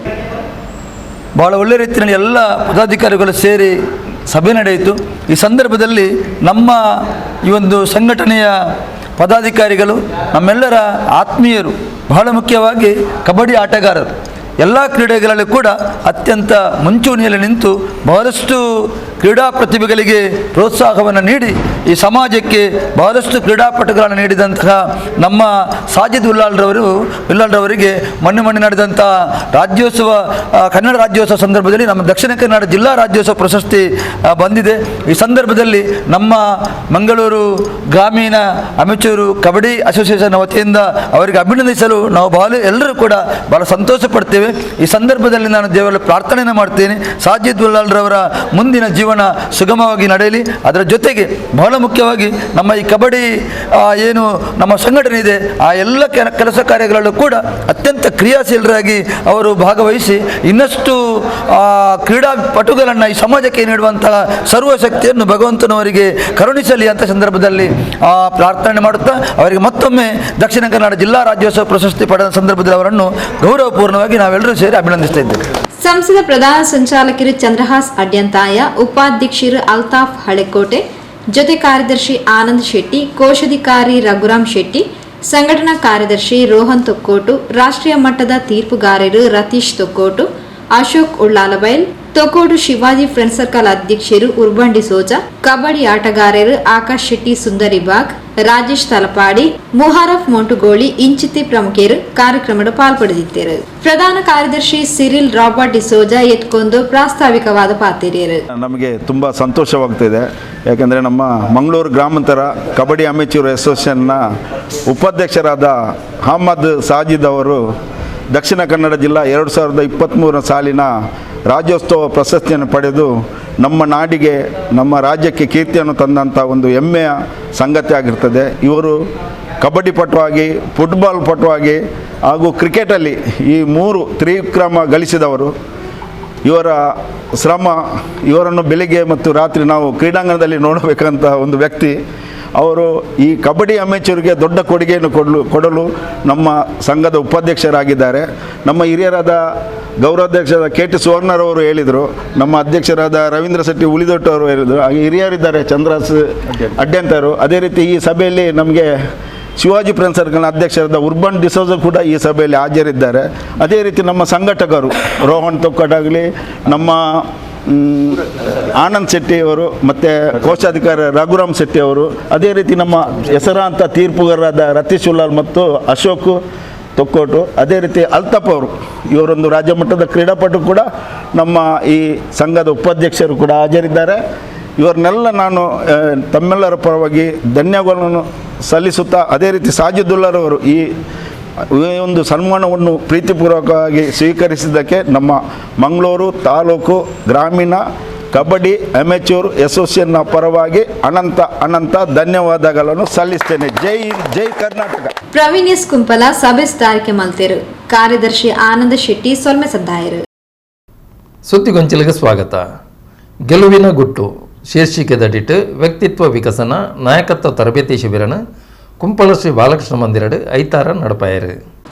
ಬಹಳ ಒಳ್ಳೆ ರೀತಿಯಲ್ಲಿ ಎಲ್ಲ ಪದಾಧಿಕಾರಿಗಳು ಸೇರಿ ಸಭೆ ನಡೆಯಿತು. ಈ ಸಂದರ್ಭದಲ್ಲಿ ನಮ್ಮ ಈ ಒಂದು ಸಂಘಟನೆಯ ಪದಾಧಿಕಾರಿಗಳು ನಮ್ಮೆಲ್ಲರ ಆತ್ಮೀಯರು, ಬಹಳ ಮುಖ್ಯವಾಗಿ ಕಬಡ್ಡಿ ಆಟಗಾರರು, ಎಲ್ಲ ಕ್ರೀಡೆಗಳಲ್ಲಿ ಕೂಡ ಅತ್ಯಂತ ಮುಂಚೂಣಿಯಲ್ಲಿ ನಿಂತು ಬಹಳಷ್ಟು ಕ್ರೀಡಾ ಪ್ರತಿಭೆಗಳಿಗೆ ಪ್ರೋತ್ಸಾಹವನ್ನು ನೀಡಿ ಈ ಸಮಾಜಕ್ಕೆ ಬಹಳಷ್ಟು ಕ್ರೀಡಾಪಟುಗಳನ್ನು ನೀಡಿದಂತಹ ನಮ್ಮ ಸಾಜಿದ್ ಉಲ್ಲಾಲ್ರವರಿಗೆ ಮೊನ್ನೆ ನಡೆದಂಥ ರಾಜ್ಯೋತ್ಸವ ಕನ್ನಡ ರಾಜ್ಯೋತ್ಸವ ಸಂದರ್ಭದಲ್ಲಿ ನಮ್ಮ ದಕ್ಷಿಣ ಕನ್ನಡ ಜಿಲ್ಲಾ ರಾಜ್ಯೋತ್ಸವ ಪ್ರಶಸ್ತಿ ಬಂದಿದೆ. ಈ ಸಂದರ್ಭದಲ್ಲಿ ನಮ್ಮ ಮಂಗಳೂರು ಗ್ರಾಮೀಣ ಅಮೆಚೂರು ಕಬಡ್ಡಿ ಅಸೋಸಿಯೇಷನ್ ವತಿಯಿಂದ ಅವರಿಗೆ ಅಭಿನಂದಿಸಲು ನಾವು ಎಲ್ಲರೂ ಕೂಡ ಬಹಳ ಸಂತೋಷ ಪಡ್ತೇವೆ. ಈ ಸಂದರ್ಭದಲ್ಲಿ ನಾನು ದೇವರಲ್ಲಿ ಪ್ರಾರ್ಥನೆಯನ್ನು ಮಾಡ್ತೇನೆ, ಸಾಜಿದ್ ಉಲ್ಲಾಲ್ರವರ ಮುಂದಿನ ಜೀವನ ಸುಗಮವಾಗಿ ನಡೆಯಲಿ. ಅದರ ಜೊತೆಗೆ ಬಹಳ ಮುಖ್ಯವಾಗಿ ನಮ್ಮ ಈ ಕಬಡ್ಡಿ ಏನು ನಮ್ಮ ಸಂಘಟನೆ ಇದೆ ಆ ಎಲ್ಲ ಕೆಲಸ ಕಾರ್ಯಗಳಲ್ಲೂ ಕೂಡ ಅತ್ಯಂತ ಕ್ರಿಯಾಶೀಲರಾಗಿ ಅವರು ಭಾಗವಹಿಸಿ ಇನ್ನಷ್ಟು ಕ್ರೀಡಾಪಟುಗಳನ್ನು ಈ ಸಮಾಜಕ್ಕೆ ನೀಡುವಂತಹ ಸರ್ವಶಕ್ತಿಯನ್ನು ಭಗವಂತನವರಿಗೆ ಕರುಣಿಸಲಿ ಅಂತ ಸಂದರ್ಭದಲ್ಲಿ ಪ್ರಾರ್ಥನೆ ಮಾಡುತ್ತಾ ಅವರಿಗೆ ಮತ್ತೊಮ್ಮೆ ದಕ್ಷಿಣ ಕನ್ನಡ ಜಿಲ್ಲಾ ರಾಜ್ಯೋತ್ಸವ ಪ್ರಶಸ್ತಿ ಪಡೆದ ಸಂದರ್ಭದಲ್ಲಿ ಅವರನ್ನು ಗೌರವಪೂರ್ಣವಾಗಿ ನಾವೆಲ್ಲರೂ ಸೇರಿ ಅಭಿನಂದಿಸ್ತಾ ಇದ್ದೇವೆ. ಸಂಸದ ಪ್ರಧಾನ ಸಂಚಾಲಕರು ಚಂದ್ರಹಾಸ್ ಅಡ್ಯಂತಾಯ, ಉಪಾಧ್ಯಕ್ಷರು ಅಲ್ತಾಫ್ ಹಳೆಕೋಟೆ, ಜೊತೆ ಕಾರ್ಯದರ್ಶಿ ಆನಂದ್ ಶೆಟ್ಟಿ, ಕೋಶಾಧಿಕಾರಿ ರಘುರಾಮ್ ಶೆಟ್ಟಿ, ಸಂಘಟನಾ ಕಾರ್ಯದರ್ಶಿ ರೋಹನ್ ತೊಕ್ಕೋಟು, ರಾಷ್ಟ್ರೀಯ ಮಟ್ಟದ ತೀರ್ಪುಗಾರರು ರತೀಶ್ ತೊಕ್ಕೋಟು, ಅಶೋಕ್ ಉಳ್ಳಾಲಬೈಲ್, ತೊಕ್ಕೋಟು ಶಿವಾಜಿ ಫ್ರೆಂಡ್ ಸರ್ಕಲ್ ಅಧ್ಯಕ್ಷರು ಉರ್ಬನ್ ಡಿಸೋಜಾ, ಕಬಡ್ಡಿ ಆಟಗಾರರು ಆಕಾಶ್ ಶೆಟ್ಟಿ ಸುಂದರಿಬಾಗ್, ರಾಜೇಶ್ ತಲಪಾಡಿ, ಮುಹಾರಫ್ ಮೊಂಟುಗೋಳಿ ಇಂಚಿತಿ ಪ್ರಮುಖರು ಕಾರ್ಯಕ್ರಮದ ಪಾಲ್ಪಡೆದಿದ್ದರು. ಪ್ರಧಾನ ಕಾರ್ಯದರ್ಶಿ ಸಿರಿಲ್ ರಾಬರ್ಟ್ ಡಿಸೋಜಾ ಎತ್ಕೊಂಡು ಪ್ರಾಸ್ತಾವಿಕವಾದ ಪಾತಿರಿಯರು. ನಮಗೆ ತುಂಬ ಸಂತೋಷವಾಗ್ತಿದೆ, ಯಾಕೆಂದರೆ ನಮ್ಮ ಮಂಗಳೂರು ಗ್ರಾಮಾಂತರ ಕಬಡ್ಡಿ ಅಮೆಚೂರ್ ಅಸೋಸಿಯೇಷನ್ನ ಉಪಾಧ್ಯಕ್ಷರಾದ ಅಹಮದ್ ಸಾಜಿದ್ ಅವರು ದಕ್ಷಿಣ ಕನ್ನಡ ಜಿಲ್ಲಾ 2023 ಸಾಲಿನ ರಾಜ್ಯೋತ್ಸವ ಪ್ರಶಸ್ತಿಯನ್ನು ಪಡೆದು ನಮ್ಮ ನಾಡಿಗೆ, ನಮ್ಮ ರಾಜ್ಯಕ್ಕೆ ಕೀರ್ತಿಯನ್ನು ತಂದಂಥ ಒಂದು ಹೆಮ್ಮೆಯ ಸಂಗತಿ ಆಗಿರ್ತದೆ. ಇವರು ಕಬಡ್ಡಿ ಪಟುವಾಗಿ, ಫುಟ್ಬಾಲ್ ಪಟುವಾಗಿ ಹಾಗೂ ಕ್ರಿಕೆಟಲ್ಲಿ ಈ 3 ತ್ರಿವಿಕ್ರಮ ಗಳಿಸಿದವರು. ಇವರ ಶ್ರಮ, ಇವರನ್ನು ಬೆಳಿಗ್ಗೆ ಮತ್ತು ರಾತ್ರಿ ನಾವು ಕ್ರೀಡಾಂಗಣದಲ್ಲಿ ನೋಡಬೇಕಂತ ಒಂದು ವ್ಯಕ್ತಿ. ಅವರು ಈ ಕಬಡ್ಡಿ ಅಮೆಚೂರಿಗೆ ದೊಡ್ಡ ಕೊಡುಗೆಯನ್ನು ಕೊಡಲು ನಮ್ಮ ಸಂಘದ ಉಪಾಧ್ಯಕ್ಷರಾಗಿದ್ದಾರೆ. ನಮ್ಮ ಹಿರಿಯರಾದ ಗೌರವಾಧ್ಯಕ್ಷರಾದ KT ಸುವರ್ಣರವರು ಹೇಳಿದರು, ನಮ್ಮ ಅಧ್ಯಕ್ಷರಾದ ರವೀಂದ್ರ ಶೆಟ್ಟಿ ಉಳಿದೊಟ್ಟವರು ಹೇಳಿದರು, ಹಾಗೆ ಹಿರಿಯರಿದ್ದಾರೆ ಚಂದ್ರಹಾಸ್ ಅಡ್ಯಂತರು. ಅದೇ ರೀತಿ ಈ ಸಭೆಯಲ್ಲಿ ನಮಗೆ ಶಿವಾಜಿ ಫ್ರೆಂಡ್ ಸರ್ಕಲ್ನ ಅಧ್ಯಕ್ಷರಾದ ಉರ್ಬನ್ ಡಿಸೋಜ ಕೂಡ ಈ ಸಭೆಯಲ್ಲಿ ಹಾಜರಿದ್ದಾರೆ. ಅದೇ ರೀತಿ ನಮ್ಮ ಸಂಘಟಕರು ರೋಹನ್ ತೊಕ್ಕಟಾಗಲಿ, ನಮ್ಮ ಆನಂದ್ ಶೆಟ್ಟಿಯವರು ಮತ್ತು ಕೋಶಾಧಿಕಾರಿ ರಘುರಾಮ್ ಶೆಟ್ಟಿಯವರು, ಅದೇ ರೀತಿ ನಮ್ಮ ಹೆಸರಾಂತ ತೀರ್ಪುಗಾರರಾದ ರತೀಶ್ ಉಲ್ಲಾಲ್ ಮತ್ತು ಅಶೋಕ್ ತೊಕ್ಕೋಟು, ಅದೇ ರೀತಿ ಅಲ್ತಾಫ್ ಅವರು, ಇವರೊಂದು ರಾಜ್ಯ ಮಟ್ಟದ ಕ್ರೀಡಾಪಟು ಕೂಡ ನಮ್ಮ ಈ ಸಂಘದ ಉಪಾಧ್ಯಕ್ಷರು ಕೂಡ ಹಾಜರಿದ್ದಾರೆ. ಇವರನ್ನೆಲ್ಲ ನಾನು ತಮ್ಮೆಲ್ಲರ ಪರವಾಗಿ ಧನ್ಯವಾದಗಳನ್ನು ಸಲ್ಲಿಸುತ್ತಾ, ಅದೇ ರೀತಿ ಸಾಜಿದುಲ್ಲಾರವರು ಈ ಒಂದು ಸನ್ಮಾನವನ್ನು ಪ್ರೀತಿಪೂರ್ವಕವಾಗಿ ಸ್ವೀಕರಿಸಿದ್ದಕ್ಕೆ ನಮ್ಮ ಮಂಗಳೂರು ತಾಲೂಕು ಗ್ರಾಮೀಣ ಕಬಡ್ಡಿ ಅಮೆಚೂರ್ ಅಸೋಸಿಯೇಷನ್ನ ಪರವಾಗಿ ಅನಂತ ಧನ್ಯವಾದಗಳನ್ನು ಸಲ್ಲಿಸ್ತೇನೆ. ಜೈ ಕರ್ನಾಟಕ. ಪ್ರವೀಣ್ ಎಸ್ ಕುಂಪಲ ಸಭೆ ಸ್ಥಾರಿಕೆ ಮಲ್ತೇರು, ಕಾರ್ಯದರ್ಶಿ ಆನಂದ ಶೆಟ್ಟಿ ಸೊಲ್ಮೆ ಸದ್ದಾಯರು. ಸುದ್ದಿಗೊಂಚಲಿಗೆ ಸ್ವಾಗತ. ಗೆಲುವಿನ ಗುಟ್ಟು ಶೀರ್ಷಿಕೆದಡಿಟ್ಟು ವ್ಯಕ್ತಿತ್ವ ವಿಕಸನ ನಾಯಕತ್ವ ತರಬೇತಿ ಶಿಬಿರನ ಕುಂಪಲ ಶ್ರೀ ಬಾಲಕೃಷ್ಣ ಮಂದಿರಡು ಐತಾರ ನಡಪಾಯರು.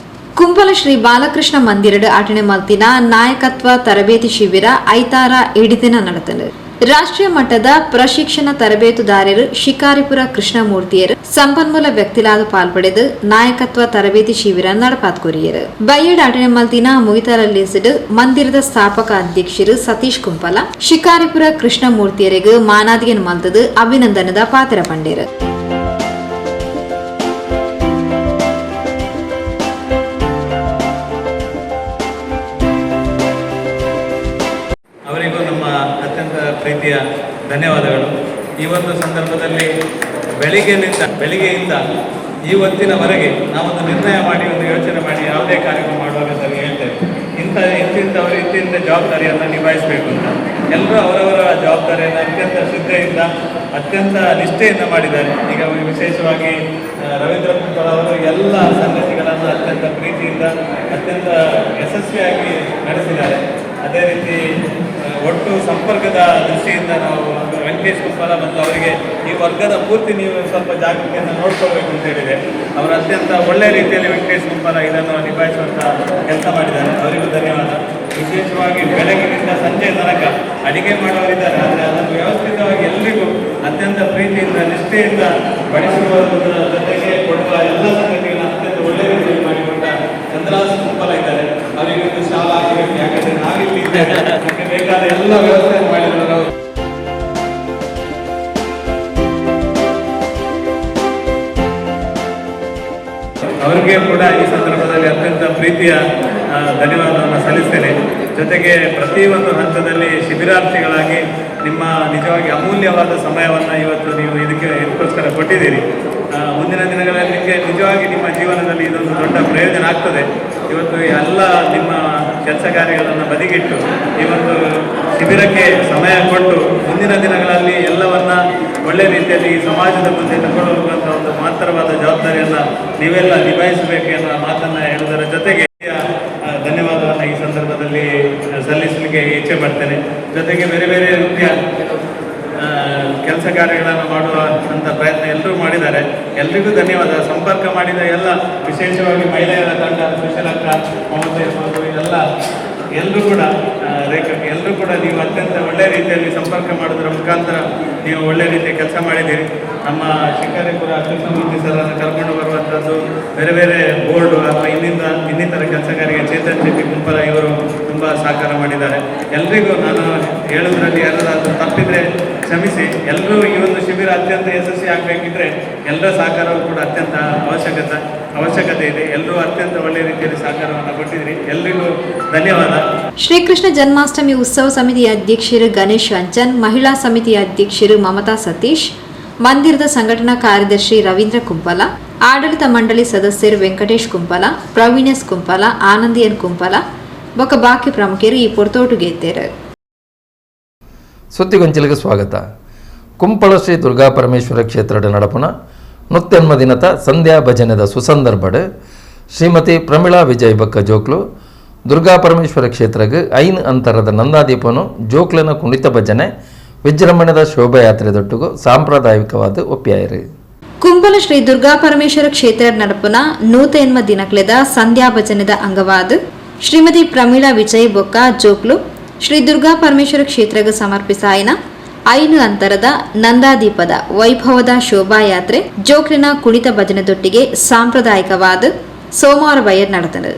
ಕುಂಪಲ ಶ್ರೀ ಬಾಲಕೃಷ್ಣ ಮಂದಿರಡು ಅಟಣೆ ಮಲ್ತಿನ ನಾಯಕತ್ವ ತರಬೇತಿ ಶಿಬಿರ ಐತಾರ ಇಡಿದಿನ ನಡೆತನು. ರಾಷ್ಟ್ರೀಯ ಮಟ್ಟದ ಪ್ರಶಿಕ್ಷಣ ತರಬೇತುದಾರರು ಶಿಕಾರಿಪುರ ಕೃಷ್ಣಮೂರ್ತಿಯರು ಸಂಪನ್ಮೂಲ ವ್ಯಕ್ತಿಲಾದ ಪಾಲ್ಪಡೆದು ನಾಯಕತ್ವ ತರಬೇತಿ ಶಿಬಿರ ನಡಪಾತ್ಕೊರಿಯರು ಬೈಯಡ್ ಅಟೆಮಲ್ತಿನ ಮುಗಿತರಲ್ಲಿಸಿಡು ಮಂದಿರದ ಸ್ಥಾಪಕ ಅಧ್ಯಕ್ಷರು ಸತೀಶ್ ಕುಂಪಲ ಶಿಕಾರಿಪುರ ಕೃಷ್ಣಮೂರ್ತಿಯರಿಗೂ ಮಾನಾದಿಯನ್ ಮಲ್ತದು ಅಭಿನಂದನದ ಪಾತ್ರ ಪಂಡೇರು. ಅವರಿಗೂ ನಮ್ಮ ಅತ್ಯಂತ ಪ್ರೀತಿಯ ಧನ್ಯವಾದಗಳು. ಈ ಒಂದು ಸಂದರ್ಭದಲ್ಲಿ ಬೆಳಿಗ್ಗೆಯಿಂದ ಈ ಹೊತ್ತಿನವರೆಗೆ ನಾವೊಂದು ನಿರ್ಣಯ ಮಾಡಿ ಒಂದು ಯೋಚನೆ ಮಾಡಿ ಯಾವುದೇ ಕಾರ್ಯಕ್ರಮ ಮಾಡುವಾಗ ಸರಿ ಹೇಳ್ತೇವೆ, ಇಂತಿಂಥವರು ಇಂತಿಂಥ ಜವಾಬ್ದಾರಿಯನ್ನು ನಿಭಾಯಿಸಬೇಕು ಅಂತ. ಎಲ್ಲರೂ ಅವರವರ ಜವಾಬ್ದಾರಿಯನ್ನು ಅತ್ಯಂತ ಶ್ರದ್ಧೆಯಿಂದ ಅತ್ಯಂತ ನಿಷ್ಠೆಯಿಂದ ಮಾಡಿದ್ದಾರೆ. ಈಗ ವಿಶೇಷವಾಗಿ ರವೀಂದ್ರ ಕುಂಪಲ ಅವರು ಎಲ್ಲ ಸಂಗತಿಗಳನ್ನು ಅತ್ಯಂತ ಪ್ರೀತಿಯಿಂದ ಅತ್ಯಂತ ಯಶಸ್ವಿಯಾಗಿ ನಡೆಸಿದ್ದಾರೆ. ಅದೇ ರೀತಿ ಒಟ್ಟು ಸಂಪರ್ಕದ ದೃಷ್ಟಿಯಿಂದ ನಾವು ವೆಂಕಟೇಶ್ ಕುಂಪಲ ಮತ್ತು ಅವರಿಗೆ ಈ ವರ್ಗದ ಪೂರ್ತಿ ನೀವು ಸ್ವಲ್ಪ ಜಾಗೃತಿಯನ್ನು ನೋಡ್ಕೋಬೇಕು ಅಂತ ಹೇಳಿದೆ. ಅವರು ಅತ್ಯಂತ ಒಳ್ಳೆಯ ರೀತಿಯಲ್ಲಿ ವೆಂಕಟೇಶ್ ಕುಂಪಲ ಇದನ್ನು ನಿಭಾಯಿಸುವಂಥ ಕೆಲಸ ಮಾಡಿದ್ದಾರೆ. ಅವರಿಗೂ ಧನ್ಯವಾದ. ವಿಶೇಷವಾಗಿ ಬೆಳಗಿನಿಂದ ಸಂಜೆ ತನಕ ಅಡಿಗೆ ಮಾಡೋರಿದ್ದಾರೆ, ಆದರೆ ಅದನ್ನು ವ್ಯವಸ್ಥಿತವಾಗಿ ಎಲ್ರಿಗೂ ಅತ್ಯಂತ ಪ್ರೀತಿಯಿಂದ ನಿಷ್ಠೆಯಿಂದ ಬಡಿಸುವುದರ ಜೊತೆಗೆ ಕೊಡುವ ಎಲ್ಲ ಸಂಗತಿಗಳನ್ನು ಅತ್ಯಂತ ಒಳ್ಳೆಯ ರೀತಿಯಲ್ಲಿ ಮಾಡಿಕೊಂಡ ಚಂದ್ರಹಾಸ್ ಕುಂಪಲ ಇದ್ದಾರೆ. ಅವರಿಗೆ ಒಂದು ಶಾಲಾ ಆಗಬೇಕು, ಯಾಕಂದರೆ ನಾವಿಲ್ಲಿ ಇದ್ದೇವೆ, ನಮಗೆ ಬೇಕಾದ ಎಲ್ಲ ವ್ಯವಸ್ಥೆ ಮಾಡಿದ್ರು ಅವರು. ಅವರಿಗೆ ಕೂಡ ಈ ಸಂದರ್ಭದಲ್ಲಿ ಅತ್ಯಂತ ಪ್ರೀತಿಯ ಧನ್ಯವಾದವನ್ನು ಸಲ್ಲಿಸ್ತೇನೆ. ಜೊತೆಗೆ ಪ್ರತಿಯೊಂದು ಹಂತದಲ್ಲಿ ಶಿಬಿರಾರ್ಥಿಗಳಾಗಿ ನಿಮ್ಮ ನಿಜವಾಗಿ ಅಮೂಲ್ಯವಾದ ಸಮಯವನ್ನು ಇವತ್ತು ನೀವು ಇದಕ್ಕೋಸ್ಕರ ಕೊಟ್ಟಿದ್ದೀರಿ. ಮುಂದಿನ ದಿನಗಳಲ್ಲಿ ನಿಜವಾಗಿ ನಿಮ್ಮ ಜೀವನದಲ್ಲಿ ಇದೊಂದು ದೊಡ್ಡ ಪ್ರಯೋಜನ ಆಗ್ತದೆ. ಇವತ್ತು ಎಲ್ಲ ನಿಮ್ಮ ಕೆಲಸ ಕಾರ್ಯಗಳನ್ನು ಬದಿಗಿಟ್ಟು ಈ ಒಂದು ಶಿಬಿರಕ್ಕೆ ಸಮಯ ಕೊಟ್ಟು ಮುಂದಿನ ದಿನಗಳಲ್ಲಿ ಎಲ್ಲವನ್ನ ಒಳ್ಳೆ ರೀತಿಯಲ್ಲಿ ಈ ಸಮಾಜದ ಮುಂದೆ ತಗೊಂಡು ಹೋಗುವಂಥ ಒಂದು ಮಹತ್ತರವಾದ ಜವಾಬ್ದಾರಿಯನ್ನು ನೀವೆಲ್ಲ ನಿಭಾಯಿಸಬೇಕು ಎನ್ನುವ ಮಾತನ್ನು ಹೇಳುವುದರ ಜೊತೆಗೆ ಧನ್ಯವಾದವನ್ನು ಈ ಸಂದರ್ಭದಲ್ಲಿ ಸಲ್ಲಿಸಲಿಕ್ಕೆ ಇಚ್ಛೆ ಪಡ್ತೇನೆ. ಜೊತೆಗೆ ಬೇರೆ ಬೇರೆ ರೀತಿಯ ಕೆಲಸ ಕಾರ್ಯಗಳನ್ನು ಮಾಡುವ ಅಂತ ಪ್ರಯತ್ನ ಎಲ್ಲರೂ ಮಾಡಿದ್ದಾರೆ. ಎಲ್ರಿಗೂ ಧನ್ಯವಾದ. ಸಂಪರ್ಕ ಮಾಡಿದ ಎಲ್ಲ, ವಿಶೇಷವಾಗಿ ಮಹಿಳೆಯರ ತಂಡ, ಸುಶೀಲಕ್ಕ, ಮಮತೆ ಇರ್ಬೋದು, ಎಲ್ಲರೂ ಕೂಡ ಎಲ್ಲರೂ ಕೂಡ ನೀವು ಅತ್ಯಂತ ಒಳ್ಳೆಯ ರೀತಿಯಲ್ಲಿ ಸಂಪರ್ಕ ಮಾಡೋದರ ಮುಖಾಂತರ ನೀವು ಒಳ್ಳೆ ರೀತಿಯ ಕೆಲಸ ಮಾಡಿದ್ದೀರಿ. ನಮ್ಮ ಶಿಕಾರಿಪುರ ಕೃಷ್ಣಮೂರ್ತಿ ಸರನ್ನು ಕರ್ಕೊಂಡು ಬರುವಂಥದ್ದು, ಬೇರೆ ಬೇರೆ ಬೋರ್ಡು ಅಥವಾ ಇನ್ನಿತರ ಕೆಲಸಗಾರಿಗೆ ಚೇತನ್ ಶೆಟ್ಟಿ ಕುಂಪಲ ಇವರು ತುಂಬ ಸಹಕಾರ ಮಾಡಿದ್ದಾರೆ. ಎಲ್ರಿಗೂ ನಾನು ಹೇಳೋದ್ರಲ್ಲಿ ಯಾರಾದರೂ ತಪ್ಪಿದರೆ ಕ್ಷಮಿಸಿ. ಎಲ್ಲರೂ ಈ ಒಂದು ಶಿಬಿರ ಅತ್ಯಂತ ಯಶಸ್ವಿ ಆಗಬೇಕಿದ್ರೆ ಎಲ್ಲರ ಸಹಕಾರವೂ ಕೂಡ ಅತ್ಯಂತ ಅವಶ್ಯಕತೆ ಇದೆ. ಎಲ್ಲರೂ ಅತ್ಯಂತ ಒಳ್ಳೆಯ ರೀತಿಯಲ್ಲಿ ಸಹಕಾರವನ್ನು ಕೊಟ್ಟಿದ್ರಿ. ಎಲ್ರಿಗೂ ಧನ್ಯವಾದ. ಶ್ರೀಕೃಷ್ಣ ಜನ್ಮಾಷ್ಟಮಿ ಉತ್ಸವ ಸಮಿತಿಯ ಅಧ್ಯಕ್ಷರು ಗಣೇಶ್ ಅಂಚನ್, ಮಹಿಳಾ ಸಮಿತಿಯ ಅಧ್ಯಕ್ಷರು ಮಮತಾ ಸತೀಶ್, ಮಂದಿರದ ಸಂಘಟನಾ ಕಾರ್ಯದರ್ಶಿ ರವೀಂದ್ರ ಕುಂಪಲ, ಆಡಳಿತ ಮಂಡಳಿ ಸದಸ್ಯರು ವೆಂಕಟೇಶ್ ಕುಂಪಲ, ಪ್ರವೀಣೇಶ್ ಕುಂಪಲ, ಆನಂದಿಯನ್ ಕುಂಪಲ ಬೊಕ್ಕ ಬಾಕಿ ಪ್ರಮುಖರು ಈ ಪೊರ್ತೋಟುಗೆತ್ತೇರು. ಸುದ್ದಿಗೊಂಚಲಿಗೆ ಸ್ವಾಗತ. ಕುಂಪಳ ಶ್ರೀ ದುರ್ಗಾ ಪರಮೇಶ್ವರ ಕ್ಷೇತ್ರದ ನಡಪುನ ನೃತ್ಯನ್ಮ ದಿನದ ಸಂಧ್ಯಾ ಭಜನೆದ ಸುಸಂದರ್ಭಡ್ ಶ್ರೀಮತಿ ಪ್ರಮೀಳಾ ವಿಜಯ್ ಬಕ್ಕ ಜೋಕ್ಲು ದುರ್ಗಾ ಪರಮೇಶ್ವರ ಕ್ಷೇತ್ರಗೆ ಐನ್ ಅಂತರದ ನಂದಾದೀಪನು ಜೋಕ್ಲನ ಕುಣಿತ ಭಜನೆ ವಿಜೃಂಭಣೆದ ಶೋಭಾಯಾತ್ರೆದೊಟ್ಟಿಗೂ ಸಾಂಪ್ರದಾಯಿಕವಾದ ಒಪ್ಪಿಯಾಯಿರು. ಕುಂಪಲ ಶ್ರೀ ದುರ್ಗಾ ಪರಮೇಶ್ವರ ಕ್ಷೇತ್ರ ನಡಪುನ ನೂತನ್ಮ ದಿನಕ್ಲೆದ ಸಂಧ್ಯಾ ಭಜನೆದ ಅಂಗವಾದ ಶ್ರೀಮತಿ ಪ್ರಮೀಳಾ ವಿಜಯ್ ಬೊಕ್ಕ ಜೋಕ್ಲು ಶ್ರೀ ದುರ್ಗಾ ಪರಮೇಶ್ವರ ಕ್ಷೇತ್ರಗೆ ಸಮರ್ಪಿಸಾಯಿನ ಐನು ಅಂತರದ ನಂದಾದೀಪದ ವೈಭವದ ಶೋಭಾಯಾತ್ರೆ ಜೋಕ್ಲಿನ ಕುಣಿತ ಭಜನೆದೊಟ್ಟಿಗೆ ಸಾಂಪ್ರದಾಯಿಕವಾದ ಸೋಮವಾರ ಬಯರ್ ನಡೆದನು.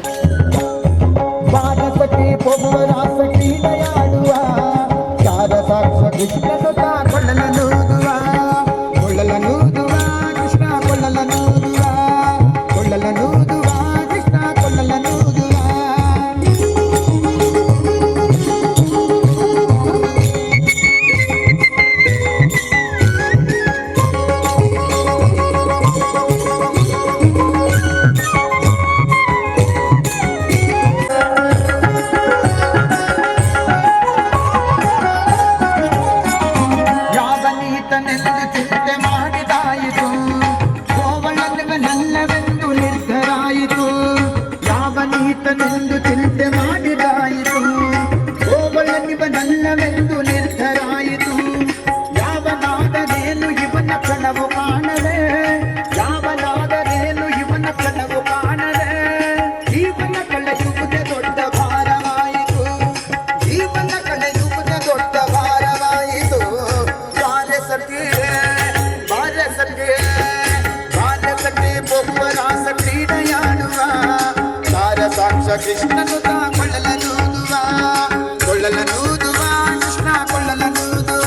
ದೊಡ್ಡ ಭಾರವಾಯಿತು. ಕೃಷ್ಣನು ಕೊಳ್ಳಲನೂದುವ ಕೊಳ್ಳಲನೂದುವ ಕೃಷ್ಣ ಕೊಳ್ಳಲನೂದುವ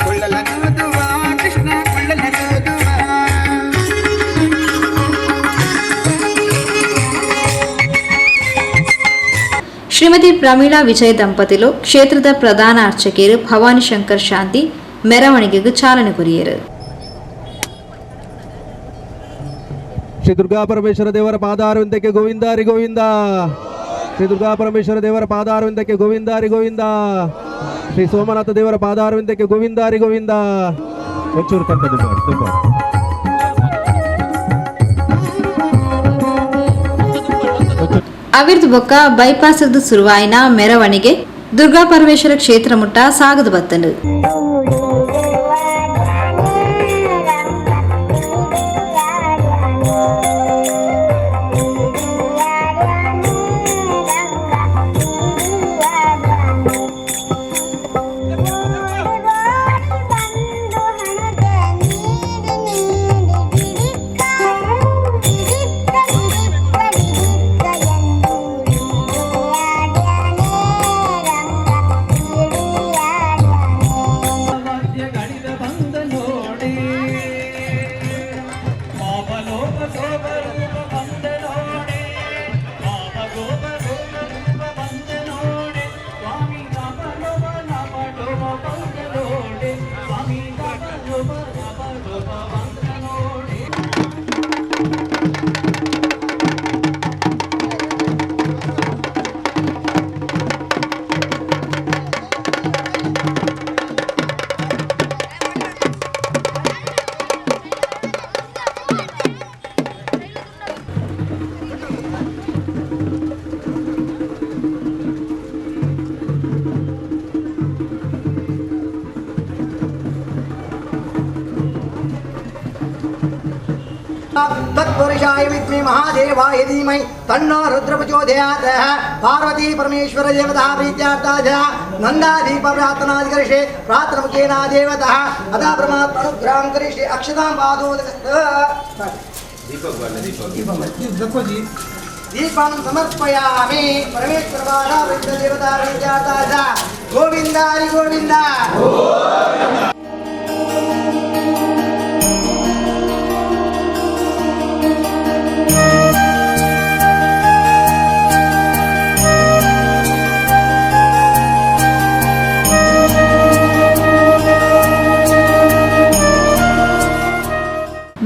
ಕೊಳ್ಳಲನೂದುವ ಕೃಷ್ಣ ಕೊಳ್ಳಲನೂದುವ. ಶ್ರೀಮತಿ ಪ್ರಮೀಳಾ ವಿಜಯ್ ದಂಪತಿಲು ಕ್ಷೇತ್ರದ ಪ್ರಧಾನ ಅರ್ಚಕಿಯರು ಭವಾನಿ ಶಂಕರ್ ಶಾಂತಿ ಮೆರವಣಿಗೆಗೆ ಚಾಲನೆ ಕೊರಿಯರು. ಶ್ರೀ ದುರ್ಗಾ ಪರಮೇಶ್ವರ ದೇವರ ಪಾದಾರವಿಂದಕ್ಕೆ ಗೋವಿಂದಾರಿ ಗೋವಿಂದ. ಶ್ರೀ ದುರ್ಗಾ ಪರಮೇಶ್ವರ ದೇವರ ಪಾದಾರವಿಂದಕ್ಕೆ ಗೋವಿಂದಾರಿ ಗೋವಿಂದ. ಶ್ರೀ ಸೋಮನಾಥ ದೇವರ ಪಾದಾರವಿಂದಕ್ಕೆ ಗೋವಿಂದಾರಿ ಗೋವಿಂದ. ಒಂಚೂರು ಕಂತ ಅವಿರ್ದು ಬೊಕ್ಕ ಬೈಪಾಸ್ ಸುರುವಾಯಿನ ಮೆರವಣಿಗೆ ದುರ್ಗಾ ಪರಮೇಶ್ವರ ಕ್ಷೇತ್ರ ಮುಟ್ಟ ಸಾಗದು ಬತ್ತನು. तत्पुरुषाय विद्महे महादेवाय धीमहि तन्नो रुद्रः प्रचोदयात्. पार्वती परमेश्वर देवता प्रीत्यार्थाय नन्दादीप प्रार्थनादिकरिष्ये प्रार्थनमुखेन देवतः अतः परमात्मनुग्रहं करिष्ये अक्षतां दीपं समर्पयामि. परमेश्वरवादा देवता प्रीत्यार्थाय गोविन्द हरि गोविन्द.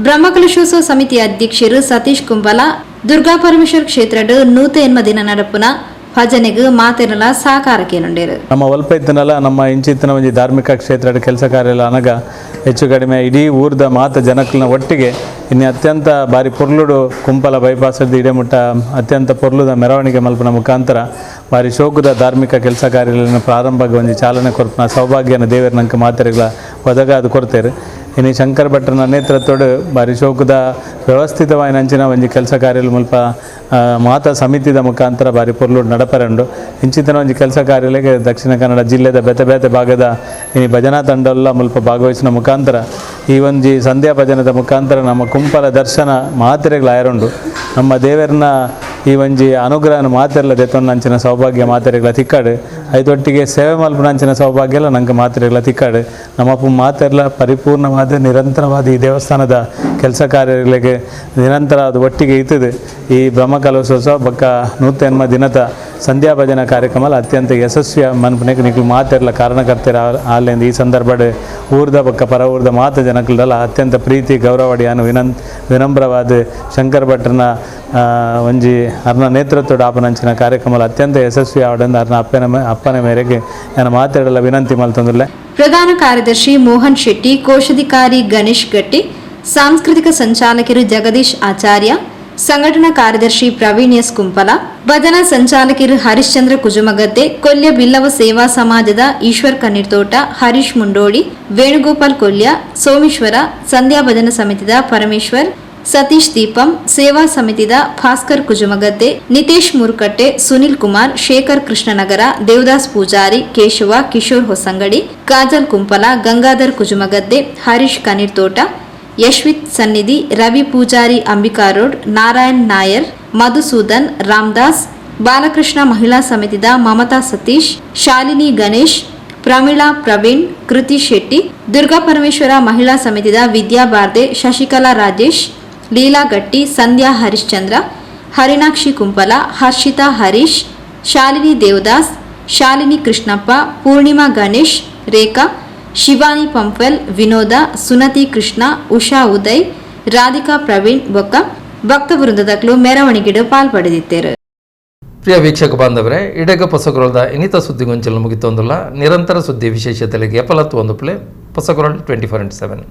ಬ್ರಹ್ಮಕಲಶೋತ್ಸವ ಸಮಿತಿ ಅಧ್ಯಕ್ಷರು ಸತೀಶ್ ಕುಂಬಲ ದುರ್ಗಾ ಪರಮೇಶ್ವರ ಕ್ಷೇತ್ರದ ನೂತ ದಿನ ನಡಪುನ ಭಜನೆಗೆ ಮಾತೆರಲ ಸಹಕಾರಕ್ಕೆ ನುಂಡೇರು. ನಮ್ಮ ಒಲ್ಪೈತನಲ್ಲ ನಮ್ಮ ಇಂಚಿತ್ತಿನ ಒಂದು ಧಾರ್ಮಿಕ ಕ್ಷೇತ್ರದ ಕೆಲಸ ಕಾರ್ಯ ಅನಗ ಹೆಚ್ಚು ಕಡಿಮೆ ಇಡೀ ಊರ್ದ ಮಾತ ಜನಕಲ್ನ ಒಟ್ಟಿಗೆ ಇನ್ನು ಅತ್ಯಂತ ಬಾರಿ ಪೊರ್ಲುಡು ಕುಂಪಲ ಬೈಪಾಸದ ಇಡೆಮುಟ್ಟ ಅತ್ಯಂತ ಪೊರ್ಲುದ ಮೆರವಣಿಗೆ ಮಲ್ಪನ ಮುಖಾಂತರ ಬಾರಿ ಶೋಕದ ಧಾರ್ಮಿಕ ಕೆಲಸ ಕಾರ್ಯಗಳನ್ನು ಪ್ರಾರಂಭಕ್ಕೆ ಒಂದು ಚಾಲನೆ ಕೊರ್ಪನ ಸೌಭಾಗ್ಯನ ದೇವರ ನಂಗೆ ಮಾತೆರೆಗಳ ಒದಗ ಅದು ಕೊಡ್ತೇವೆ. ಇನ್ನು ಶಂಕರ್ ಭಟ್ರನ ನೇತೃತ್ವಡು ಬಾರಿ ಶೋಕದ ವ್ಯವಸ್ಥಿತವಾಗಿ ನಂಚಿನ ಒಂದು ಕೆಲಸ ಕಾರ್ಯಗಳು ಮುಲ್ಪ ಮಾತಾ ಸಮಿತಿದ ಮುಖಾಂತರ ಬಾರಿ ಪೊರ್ಲುಡು ನಡಪರಂಡು ಇಂಚಿತನ ಒಂದು ಕೆಲಸ ಕಾರ್ಯಗಳಿಗೆ ದಕ್ಷಿಣ ಕನ್ನಡ ಜಿಲ್ಲೆದ ಬೇತೆ ಬೇತೆ ಭಾಗದ ಈ ಭಜನಾ ತಂಡಲ್ಲ ಮುಲ್ಪ ಭಾಗವಹಿಸಿನ ಮುಖಾಂತರ ಈ ಒಂದು ಸಂಧ್ಯಾ ಭಜನದ ಮುಖಾಂತರ ನಮ್ಮ ಕುಂಪಲ ದರ್ಶನ ಮಾತೆರೆಗಳಾಯರುಂಡು ನಮ್ಮ ದೇವರನ್ನ ಈ ಒಂಜಿ ಅನುಗ್ರಹನ ಮಾತೆರಲ ದೆತ್ತೊಂದು ನಂಚಿನ ಸೌಭಾಗ್ಯ ಮಾತೆರೆಗಳ ತಿಕ್ಕಾಡು ಐದೊಟ್ಟಿಗೆ ಸೇವೆ ಮಲ್ಪ ನಂಚಿನ ಸೌಭಾಗ್ಯ ಎಲ್ಲ ನಂಗೆ ಮಾತೆರೆಗಳ ತಿಕ್ಕಾಡು ನಮ್ಮಪ್ಪ ಮಾತೆರಲ ಪರಿಪೂರ್ಣವಾದ ನಿರಂತರವಾದ ಈ ದೇವಸ್ಥಾನದ ಕೆಲಸ ಕಾರ್ಯಗಳಿಗೆ ನಿರಂತರ ಅದು ಒಟ್ಟಿಗೆ ಇತ್ತದೆ. ಈ ಬ್ರಹ್ಮಕಲಶೋತ್ಸವ ಬಕ್ಕ 108ಮ ದಿನದ ಸಂಧ್ಯಾ ಭಜನಾ ಕಾರ್ಯಕ್ರಮ ಅತ್ಯಂತ ಯಶಸ್ವಿಯ ಮನ್ಪನೆಗೆ ನಿಕ್ಲು ಮಾತೆರಲ ಕಾರಣಕರ್ತರ ಅಲ್ಲಿಂದ ಈ ಸಂದರ್ಭದ ಊರ್ದ ಬಕ್ಕ ಪರ ಊರ್ದ ಮಾತ ಜನಕಲ್ದಲ್ಲ ಅತ್ಯಂತ ಪ್ರೀತಿ ಗೌರವಡಿಯಾನು ವಿನಮ್ರವಾದ ಶಂಕರ್ ಭಟ್ರನ ಒಂಜಿ ಅರ್ನ ನೇತೃತ್ವದ ಆಪನಂಚಿನ ಕಾರ್ಯಕ್ರಮ ಅತ್ಯಂತ ಯಶಸ್ವಿ ಆವಡಂದ ಅರ್ನ ಅಪ್ಪನ ಮೇರೆಗೆ ನಾನು ಮಾತಾಡಲ್ಲ ವಿನಂತಿ ಮಲ್ತಂದಿಲ್ಲ. ಪ್ರಧಾನ ಕಾರ್ಯದರ್ಶಿ ಮೋಹನ್ ಶೆಟ್ಟಿ, ಕೋಶಾಧಿಕಾರಿ ಗಣೇಶ್ ಗಟ್ಟಿ, ಸಾಂಸ್ಕೃತಿಕ ಸಂಚಾಲಕರು ಜಗದೀಶ್ ಆಚಾರ್ಯ, ಸಂಘಟನಾ ಕಾರ್ಯದರ್ಶಿ ಪ್ರವೀಣ್ ಎಸ್ ಕುಂಪಲ, ಭಜನಾ ಸಂಚಾಲಕರು ಹರಿಶ್ಚಂದ್ರ ಕುಜುಮಗದ್ದೆ, ಕೊಲ್ಯ ಬಿಲ್ಲವ ಸೇವಾ ಸಮಾಜದ ಈಶ್ವರ್ ಕಣ್ಣೀರ್ತೋಟ, ಹರೀಶ್ ಮುಂಡೋಡಿ, ವೇಣುಗೋಪಾಲ್ ಕೊಲ್ಯ, ಸೋಮೇಶ್ವರ, ಸಂಧ್ಯಾ ಭಜನಾ ಸಮಿತಿದ ಪರಮೇಶ್ವರ್, ಸತೀಶ್ ದೀಪಂ, ಸೇವಾ ಸಮಿತಿದ ಭಾಸ್ಕರ್ ಕುಜುಮಗದ್ದೆ, ನಿತೇಶ್ ಮುರುಕಟ್ಟೆ, ಸುನಿಲ್ ಕುಮಾರ್, ಶೇಖರ್ ಕೃಷ್ಣನಗರ, ದೇವದಾಸ್ ಪೂಜಾರಿ, ಕೇಶವ, ಕಿಶೋರ್ ಹೊಸಂಗಡಿ, ಕಾಜಲ್ ಕುಂಪಲ, ಗಂಗಾಧರ್ ಕುಜುಮಗದ್ದೆ, ಹರೀಶ್ ಕಣ್ಣೀರ್ತೋಟ, ಯಶ್ವಿತ್ ಸನ್ನಿಧಿ, ರವಿ ಪೂಜಾರಿ ಅಂಬಿಕಾ ರೋಡ್, ನಾರಾಯಣ್ ನಾಯರ್, ಮಧುಸೂದನ್, ರಾಮದಾಸ್, ಬಾಲಕೃಷ್ಣ ಮಹಿಳಾ ಸಮಿತಿದ ಮಮತಾ ಸತೀಶ್, ಶಾಲಿನಿ ಗಣೇಶ್, ಪ್ರಮೀಳಾ ಪ್ರವೀಣ್, ಕೃತಿ ಶೆಟ್ಟಿ, ದುರ್ಗಾಪರಮೇಶ್ವರ ಮಹಿಳಾ ಸಮಿತಿದ ವಿದ್ಯಾ ಬಾರ್ದೆ, ಶಶಿಕಲಾ ರಾಜೇಶ್, ಲೀಲಾ ಗಟ್ಟಿ, ಸಂಧ್ಯಾ ಹರಿಶ್ಚಂದ್ರ, ಹರಿಣಾಕ್ಷಿ ಕುಂಪಲ, ಹರ್ಷಿತಾ ಹರೀಶ್, ಶಾಲಿನಿ ದೇವದಾಸ್, ಶಾಲಿನಿ ಕೃಷ್ಣಪ್ಪ, ಪೂರ್ಣಿಮಾ ಗಣೇಶ್, ರೇಖಾ, ಶಿವಾನಿ ಪಂಫೆಲ್, ವಿನೋದ, ಸುನತಿ ಕೃಷ್ಣ, ಉಷಾ ಉದಯ್, ರಾಧಿಕಾ ಪ್ರವೀಣ್ ಬೊಕ್ಕ ಭಕ್ತ ವೃಂದದಕ್ಕಲು ಮೆರವಣಿಗೆಡು ಪಾಲ್ಪಡೆದಿದ್ದರು. ಪ್ರಿಯ ವೀಕ್ಷಕ ಬಾಂಧವರೇ, ಇಡಗ ಪೊಸಕುರಲ್ದ ಇನ್ನಿತ ಸುದ್ದಿಗೊಂಚಲು ಮುಗಿತೊಂದುಲ್ಲ. ನಿರಂತರ ಸುದ್ದಿ ವಿಶೇಷತೆಗಳಿಗೆ ಎಪ್ಪಲತ್ತು ಒಂದು ಪ್ಲೇ ಪೊಸಕುರಲ್ 24/7.